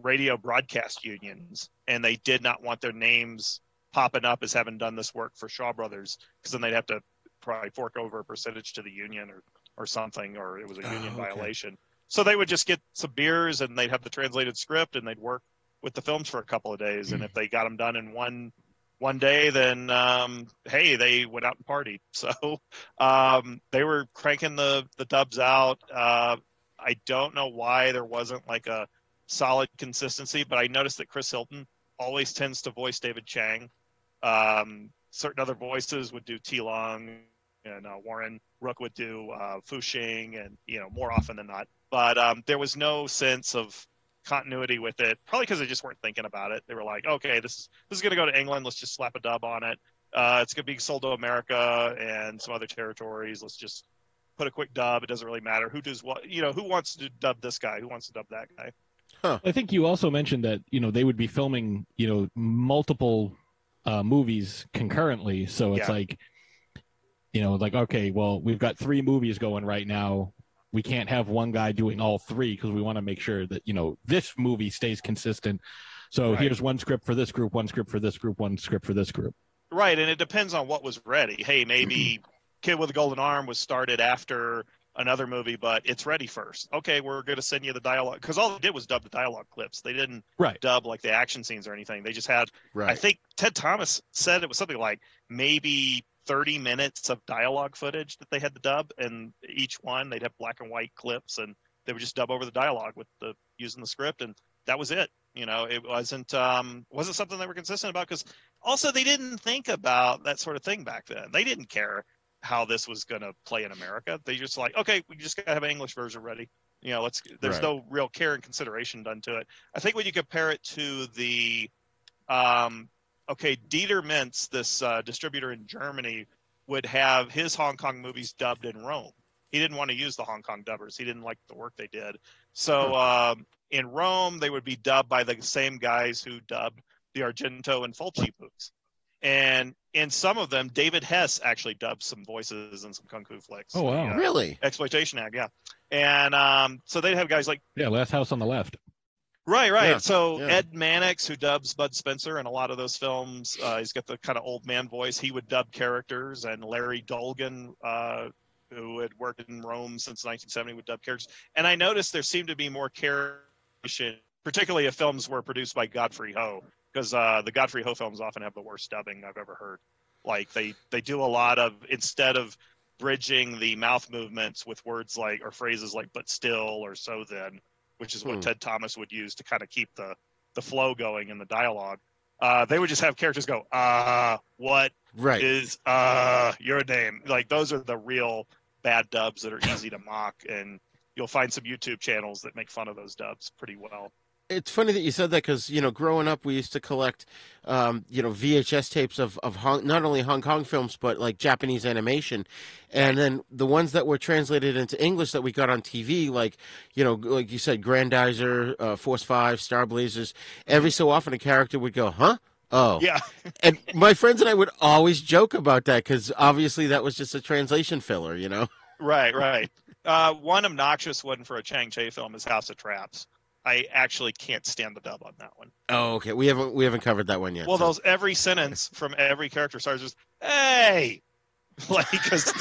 radio broadcast unions, and they did not want their names popping up as having done this work for Shaw Brothers, because then they'd have to probably fork over a percentage to the union or something, or it was a union violation. So they would just get some beers, and they'd have the translated script, and they'd work with the films for a couple of days. And if they got them done in one day, then hey, they went out and partied. So they were cranking the dubs out. I don't know why there wasn't like a solid consistency, but I noticed that Chris Hilton always tends to voice David Chang. Certain other voices would do T Long, and Warren Rook would do Fu Xing, and more often than not. But there was no sense of continuity with it, probably because they just weren't thinking about it. They were like, okay, this is going to go to England, let's just slap a dub on it. It's going to be sold to America and some other territories, let's just put a quick dub. It doesn't really matter who does what. Who wants to dub this guy, who wants to dub that guy. I think you also mentioned that they would be filming multiple movies concurrently, so it's like okay, well, we've got 3 movies going right now. We can't have one guy doing all 3 because we want to make sure that, this movie stays consistent. So here's one script for this group, one script for this group, one script for this group. Right, and it depends on what was ready. Hey, maybe Kid with a Golden Arm was started after another movie, but it's ready first. Okay, we're going to send you the dialogue, because all they did was dub the dialogue clips. They didn't dub like the action scenes or anything. They just had, I think Ted Thomas said it was something like maybe 30 minutes of dialogue footage that they had to dub, and each one they'd have black and white clips, and they would just dub over the dialogue with using the script, and that was it. It wasn't something they were consistent about, because also they didn't think about that sort of thing back then. They didn't care how this was going to play in America. They just like, okay, we just got to have an English version ready. There's no real care and consideration done to it. I think when you compare it to the Dieter Mintz, this distributor in Germany, would have his Hong Kong movies dubbed in Rome. He didn't want to use the Hong Kong dubbers. He didn't like the work they did. So in Rome, they would be dubbed by the same guys who dubbed the Argento and Fulci movies. And in some of them, David Hess actually dubbed some voices in some kung fu flicks. Oh, wow. Really? Exploitation Act, yeah. And so they'd have guys like... Yeah, Last House on the Left. Right. Yeah, So yeah. Ed Mannix, who dubs Bud Spencer in a lot of those films, he's got the kind of old man voice. He would dub characters, and Larry Dolgan, who had worked in Rome since 1970, would dub characters. And I noticed there seemed to be more characterization, particularly if films were produced by Godfrey Ho, because the Godfrey Ho films often have the worst dubbing I've ever heard. Like they do a lot of, instead of bridging the mouth movements with words like, or phrases like "but still" or "so then," which is what Ted Thomas would use to kind of keep the flow going in the dialogue. They would just have characters go, what is your name? Like, those are the real bad dubs that are easy to mock, and you'll find some YouTube channels that make fun of those dubs pretty well. It's funny that you said that because, growing up, we used to collect, VHS tapes of not only Hong Kong films, but like Japanese animation. And then the ones that were translated into English that we got on TV, like you said, Grandizer, Force 5, Star Blazers, every so often a character would go, huh? Oh. Yeah. And my friends and I would always joke about that because obviously that was just a translation filler, Right. One obnoxious one for a Chang Cheh film is House of Traps. I actually can't stand the dub on that one. Oh, okay. We haven't covered that one yet. Well, those every sentence from every character starts just, "Hey," like, because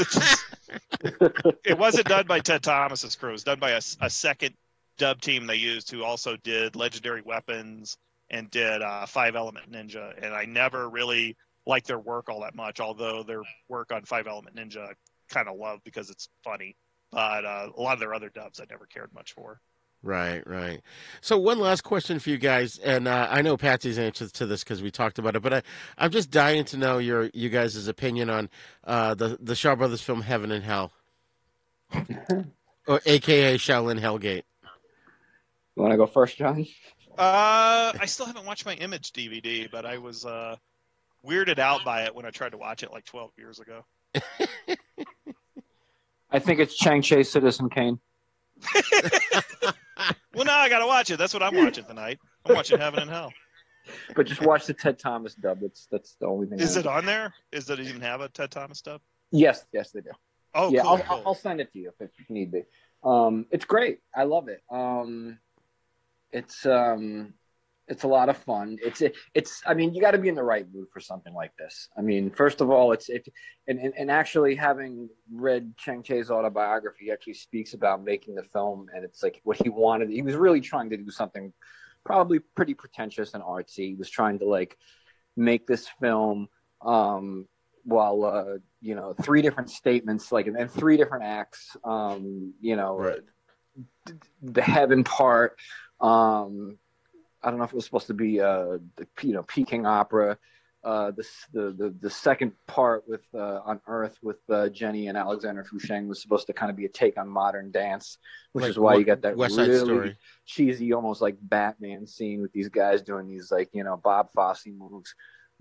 it wasn't done by Ted Thomas's crew. It was done by a second dub team they used, who also did Legendary Weapons and did Five Element Ninja. And I never really liked their work all that much, although their work on Five Element Ninja I kind of love because it's funny. But a lot of their other dubs I never cared much for. Right. So one last question for you guys, and I know Patsy's answer to this because we talked about it, but I'm just dying to know you guys' opinion on the Shaw Brothers film Heaven and Hell, or AKA Shaolin Hellgate. You want to go first, John? I still haven't watched my Image DVD, but I was weirded out by it when I tried to watch it like 12 years ago. I think it's Chang Cheh Citizen Kane. Well, now I gotta watch it. That's what I'm watching tonight. I'm watching Heaven and Hell. But just watch the Ted Thomas dub. That's the only thing. Is it on there? Does it even have a Ted Thomas dub? Yes, they do. Oh, yeah. cool. I'll send it to you if you need be. It's great. I love it. It's a lot of fun. It's. I mean, you got to be in the right mood for something like this. I mean, first of all, and actually having read Chang Cheh's autobiography, he actually speaks about making the film, and it's like what he wanted. He was really trying to do something probably pretty pretentious and artsy. He was trying to like make this film while three different statements, like, and three different acts. Right. The heaven part. I don't know if it was supposed to be the Peking opera. The second part with on Earth with Jenny and Alexander Fusheng was supposed to kind of be a take on modern dance, which is why you got that West Side really Story. Cheesy, almost like Batman scene with these guys doing these Bob Fosse moves.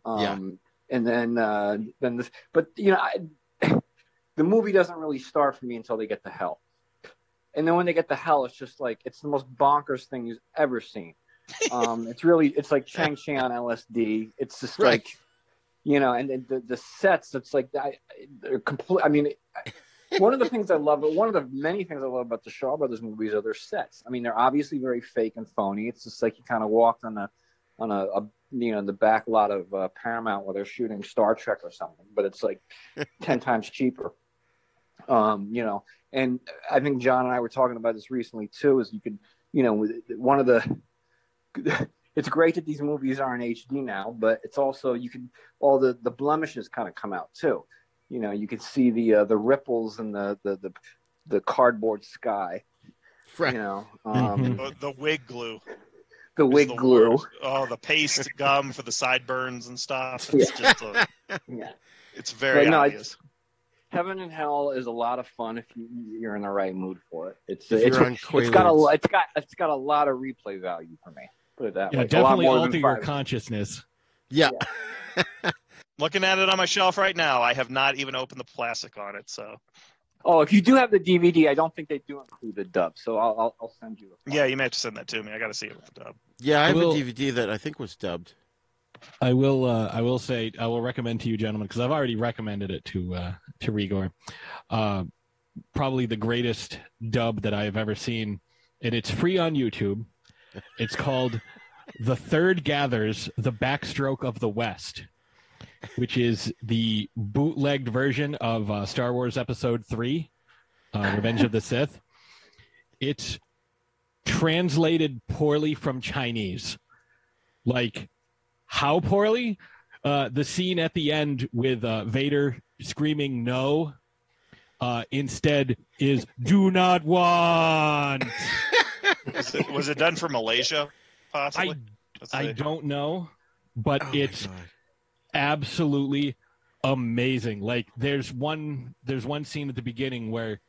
And then this, but the movie doesn't really start for me until they get to hell. And then when they get to hell, it's just like, it's the most bonkers thing you've ever seen. It's like Shang-Chi on LSD. It's just like, and the sets, it's like, they're complete. I mean, one of the things I love, one of the many things I love about the Shaw Brothers movies are their sets. I mean, they're obviously very fake and phony. It's just like you kind of walked on the back lot of Paramount where they're shooting Star Trek or something, but it's like 10 times cheaper. And I think John and I were talking about this recently too, is you could, one of the, it's great that these movies are in HD now, but it's also, all the blemishes kind of come out too. You could see the ripples and the cardboard sky, right. The wig glue. The wig glue. Worst. Oh, the paste gum for the sideburns and stuff. It's just it's very obvious. Heaven and Hell is a lot of fun if you're in the right mood for it. It's got a lot of replay value for me. Put it that way. Definitely alter your consciousness. Yeah. Looking at it on my shelf right now, I have not even opened the plastic on it, so Oh, if you do have the DVD, I don't think they do include the dub, so I'll send you. Yeah, you may have to send that to me. I got to see it with the dub. Yeah, I have a DVD that I think was dubbed. I will say I will recommend to you, gentlemen, because I've already recommended it to Rigor. Probably the greatest dub that I have ever seen, and it's free on YouTube. It's called "The Third Gathers: The Backstroke of the West," which is the bootlegged version of Star Wars Episode 3, Revenge of the Sith. It's translated poorly from Chinese. Like, how poorly? The scene at the end with Vader screaming no instead is "do not want." Was it done for Malaysia, possibly? I don't know, but it's absolutely amazing. Like, there's one scene at the beginning where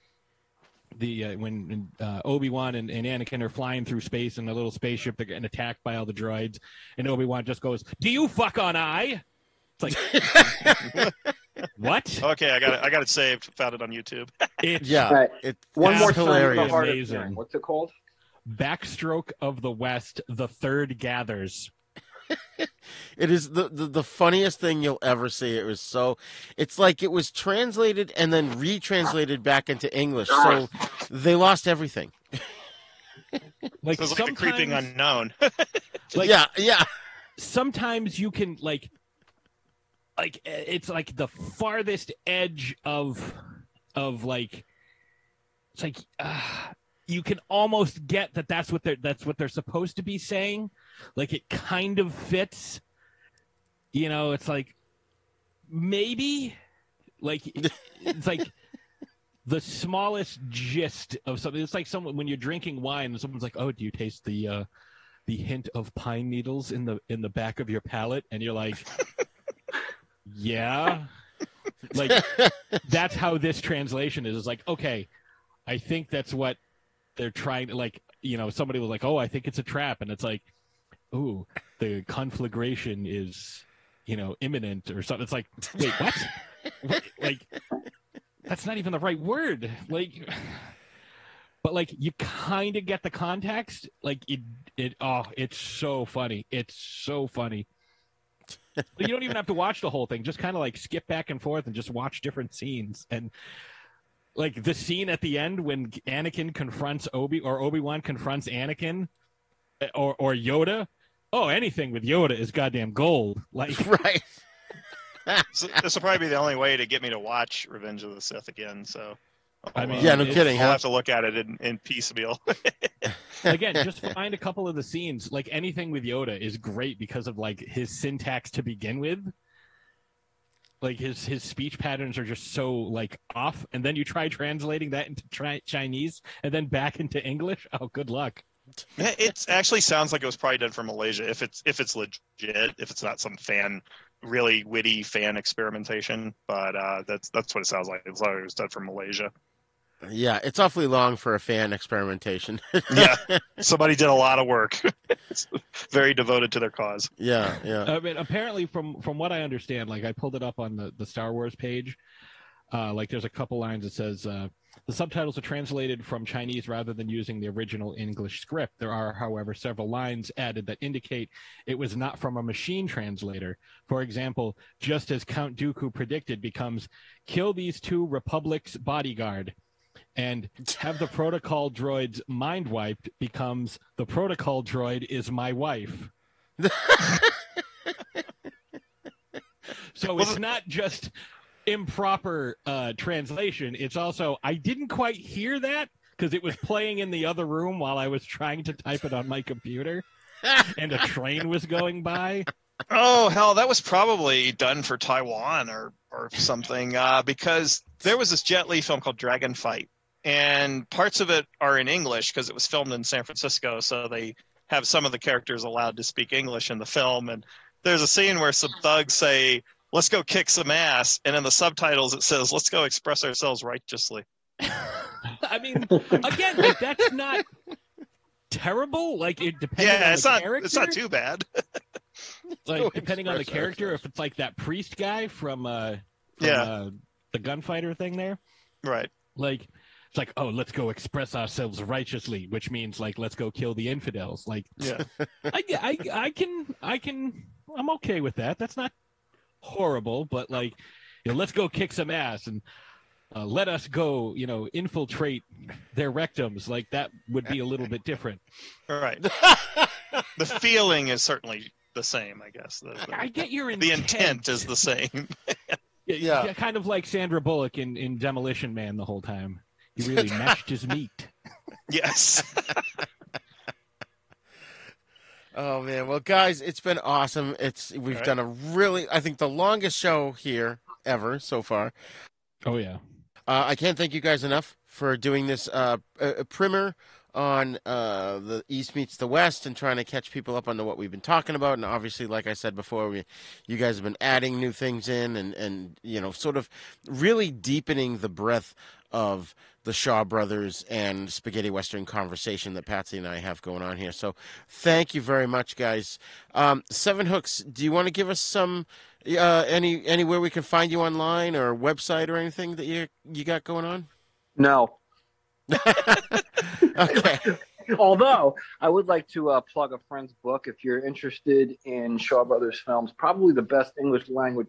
when Obi-Wan and Anakin are flying through space in a little spaceship, they're getting attacked by all the droids, and Obi-Wan just goes, "Do you fuck on I?" It's like, what? Okay, I got it saved. Found it on YouTube. It's One more hilarious. time. Amazing. What's it called? Backstroke of the West: The Third Gathers. It is the funniest thing you'll ever see. It's like it was translated and then retranslated back into English, so they lost everything. Like, so it's like the creeping unknown. Like, yeah. Sometimes you can like it's like the farthest edge of like, it's like you can almost get that's what they're supposed to be saying. Like, it kind of fits, it's like, maybe, like, it's like the smallest gist of something. It's like when you're drinking wine and someone's like, "Oh, do you taste the hint of pine needles in the back of your palate?" And you're like, yeah. Like, that's how this translation is. It's like, okay, I think that's what they're trying to, like, somebody was like, "Oh, I think it's a trap," and it's like, "Ooh, the conflagration is, imminent," or something. It's like, wait, what? Like, that's not even the right word. Like, but like, you kind of get the context. Like, it's so funny. It's so funny. But you don't even have to watch the whole thing. Just kind of like skip back and forth and just watch different scenes. And like the scene at the end when Anakin confronts Obi-Wan confronts Anakin or Yoda. Oh, anything with Yoda is goddamn gold. Like, right. So this will probably be the only way to get me to watch Revenge of the Sith again. So, I mean, yeah, no kidding. I'll have to look at it in piecemeal. Again, just find a couple of the scenes. Like, anything with Yoda is great because of like his syntax to begin with. Like, his speech patterns are just so like off, and then you try translating that into Chinese and then back into English. Oh, good luck. It actually sounds like it was probably done for Malaysia. If it's legit, if it's not some really witty fan experimentation, but that's what it sounds like. It was done for Malaysia. Yeah, it's awfully long for a fan experimentation. Yeah, somebody did a lot of work. It's very devoted to their cause. Yeah. I mean, apparently, from what I understand, like, I pulled it up on the Star Wars page. Like, there's a couple lines that says the subtitles are translated from Chinese rather than using the original English script. There are, however, several lines added that indicate it was not from a machine translator. For example, just as Count Dooku predicted becomes, "Kill these two Republic's bodyguard." And have the protocol droid's mind wiped becomes, "The protocol droid is my wife." So it's not just improper translation. It's also, I didn't quite hear that because it was playing in the other room while I was trying to type it on my computer and a train was going by. Oh, hell, that was probably done for Taiwan or something, because there was this Jet Li film called Dragon Fight, and parts of it are in English because it was filmed in San Francisco, so they have some of the characters allowed to speak English in the film. And there's a scene where some thugs say, "Let's go kick some ass," and in the subtitles it says, "Let's go express ourselves righteously." I mean, again, like, that's not terrible. Like, it depends on the character. It's not too bad. Like, depending on the character, if it's like that priest guy from the Gunfighter thing there. Right. Like, it's like, oh, let's go express ourselves righteously, which means like, let's go kill the infidels. Like, Yeah. I'm okay with that. That's not horrible, but like, let's go kick some ass and let us go, infiltrate their rectums. Like, that would be a little bit different. All right. The feeling is certainly the same, I guess. I get your intent. The intent is the same. Yeah, kind of like Sandra Bullock in Demolition Man the whole time. He really mashed his meat. Yes. Oh man, well guys, it's been awesome. We've done I think the longest show here ever so far. Oh yeah. I can't thank you guys enough for doing this primer on the East meets the West and trying to catch people up on what we've been talking about. And obviously, like I said before, you guys have been adding new things in and sort of really deepening the breadth of the Shaw Brothers and Spaghetti Western conversation that Patsy and I have going on here. So thank you very much, guys. Sevenhooks, do you want to give us some anywhere we can find you online or website or anything that you got going on? No. Okay. Although I would like to plug a friend's book if you're interested in Shaw Brothers films. Probably the best English language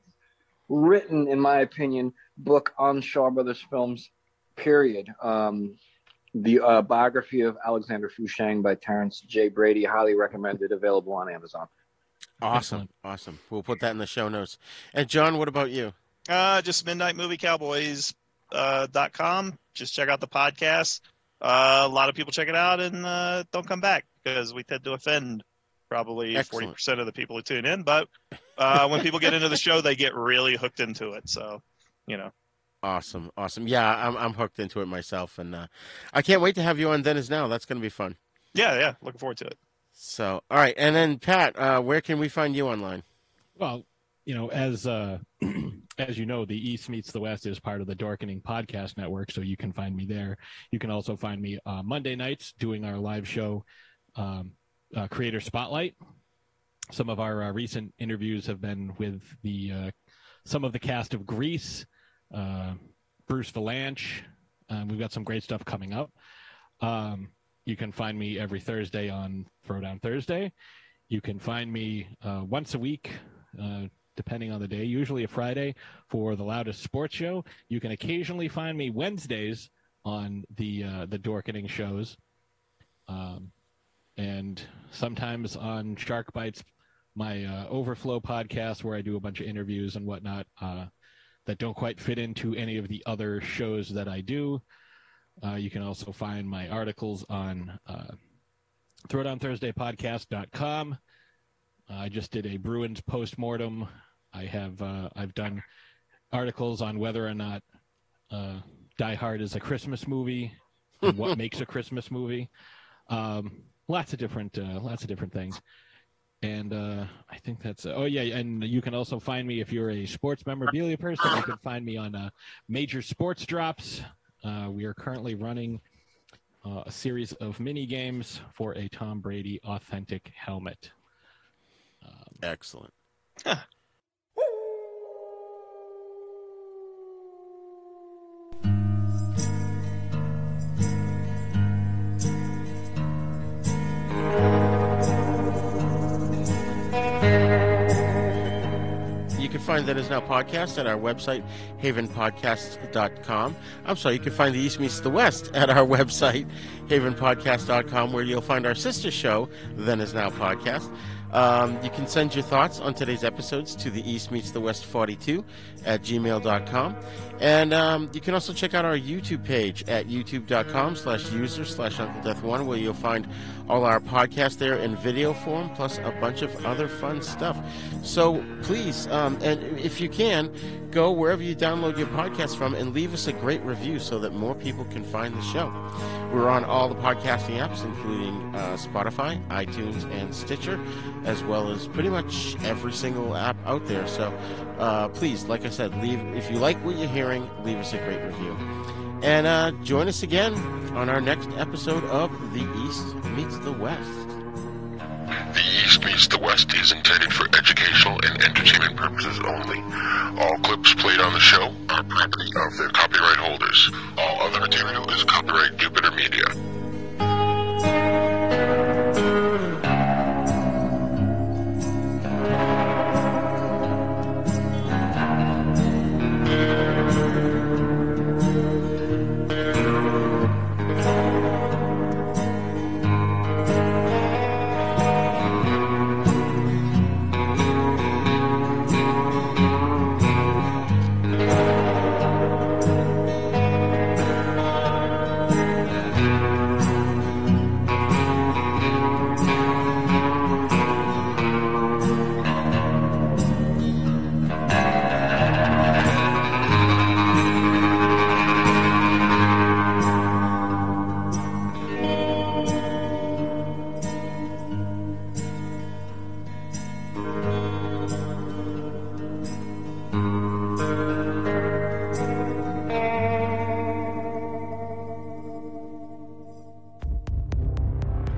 written, in my opinion, book on Shaw Brothers films. Period. The biography of Alexander Fushang by Terrence J. Brady, highly recommended, available on Amazon. Awesome. We'll put that in the show notes. And John, what about you? Just midnightmoviecowboys.com. Just check out the podcast. A lot of people check it out and don't come back because we tend to offend probably 40% of the people who tune in. But when people get into the show, they get really hooked into it. So, Awesome. Yeah, I'm hooked into it myself, and I can't wait to have you on Then Is Now. That's going to be fun. Yeah, looking forward to it. So, all right, and then Pat, where can we find you online? Well, as you know, the East Meets the West is part of the Dorkening Podcast Network, so you can find me there. You can also find me Monday nights doing our live show, Creator Spotlight. Some of our recent interviews have been with some of the cast of Grease. Bruce Valanche. We've got some great stuff coming up. You can find me every Thursday on Throwdown Thursday. You can find me once a week, depending on the day, usually a Friday, for the Loudest Sports Show. You can occasionally find me Wednesdays on the Dorkening shows, and sometimes on Shark Bites, my Overflow podcast, where I do a bunch of interviews and whatnot that don't quite fit into any of the other shows that I do. You can also find my articles on ThrowdownThursdayPodcast.com. I just did a Bruins postmortem. I've done articles on whether or not Die Hard is a Christmas movie and what makes a Christmas movie. Lots of different things. And I think that's oh yeah, and you can also find me if you're a sports memorabilia person. You can find me on Major Sports Drops. We are currently running a series of mini games for a Tom Brady authentic helmet. Excellent. You can find That Is Now podcast at our website, havenpodcasts.com. I'm sorry, you can find the East Meets the West at our website, havenpodcast.com, where you'll find our sister show, Then Is Now podcast. You can send your thoughts on today's episodes to the East Meets the West 42 at gmail.com. And you can also check out our YouTube page at youtube.com/user/UncleDeath1, where you'll find all our podcasts there in video form, plus a bunch of other fun stuff. So please, and if you can, go wherever you download your podcast from and leave us a great review so that more people can find the show. We're on all the podcasting apps, including Spotify, iTunes, and Stitcher, as well as pretty much every single app out there. So please, like I said, if you like what you're hearing, leave us a great review. And join us again on our next episode of The East Meets the West. The East East Meets the West is intended for educational and entertainment purposes only. All clips played on the show are property of their copyright holders. All other material is copyright Jupiter Media.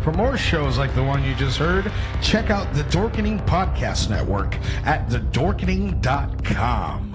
For more shows like the one you just heard, check out the Dorkening Podcast Network at thedorkening.com.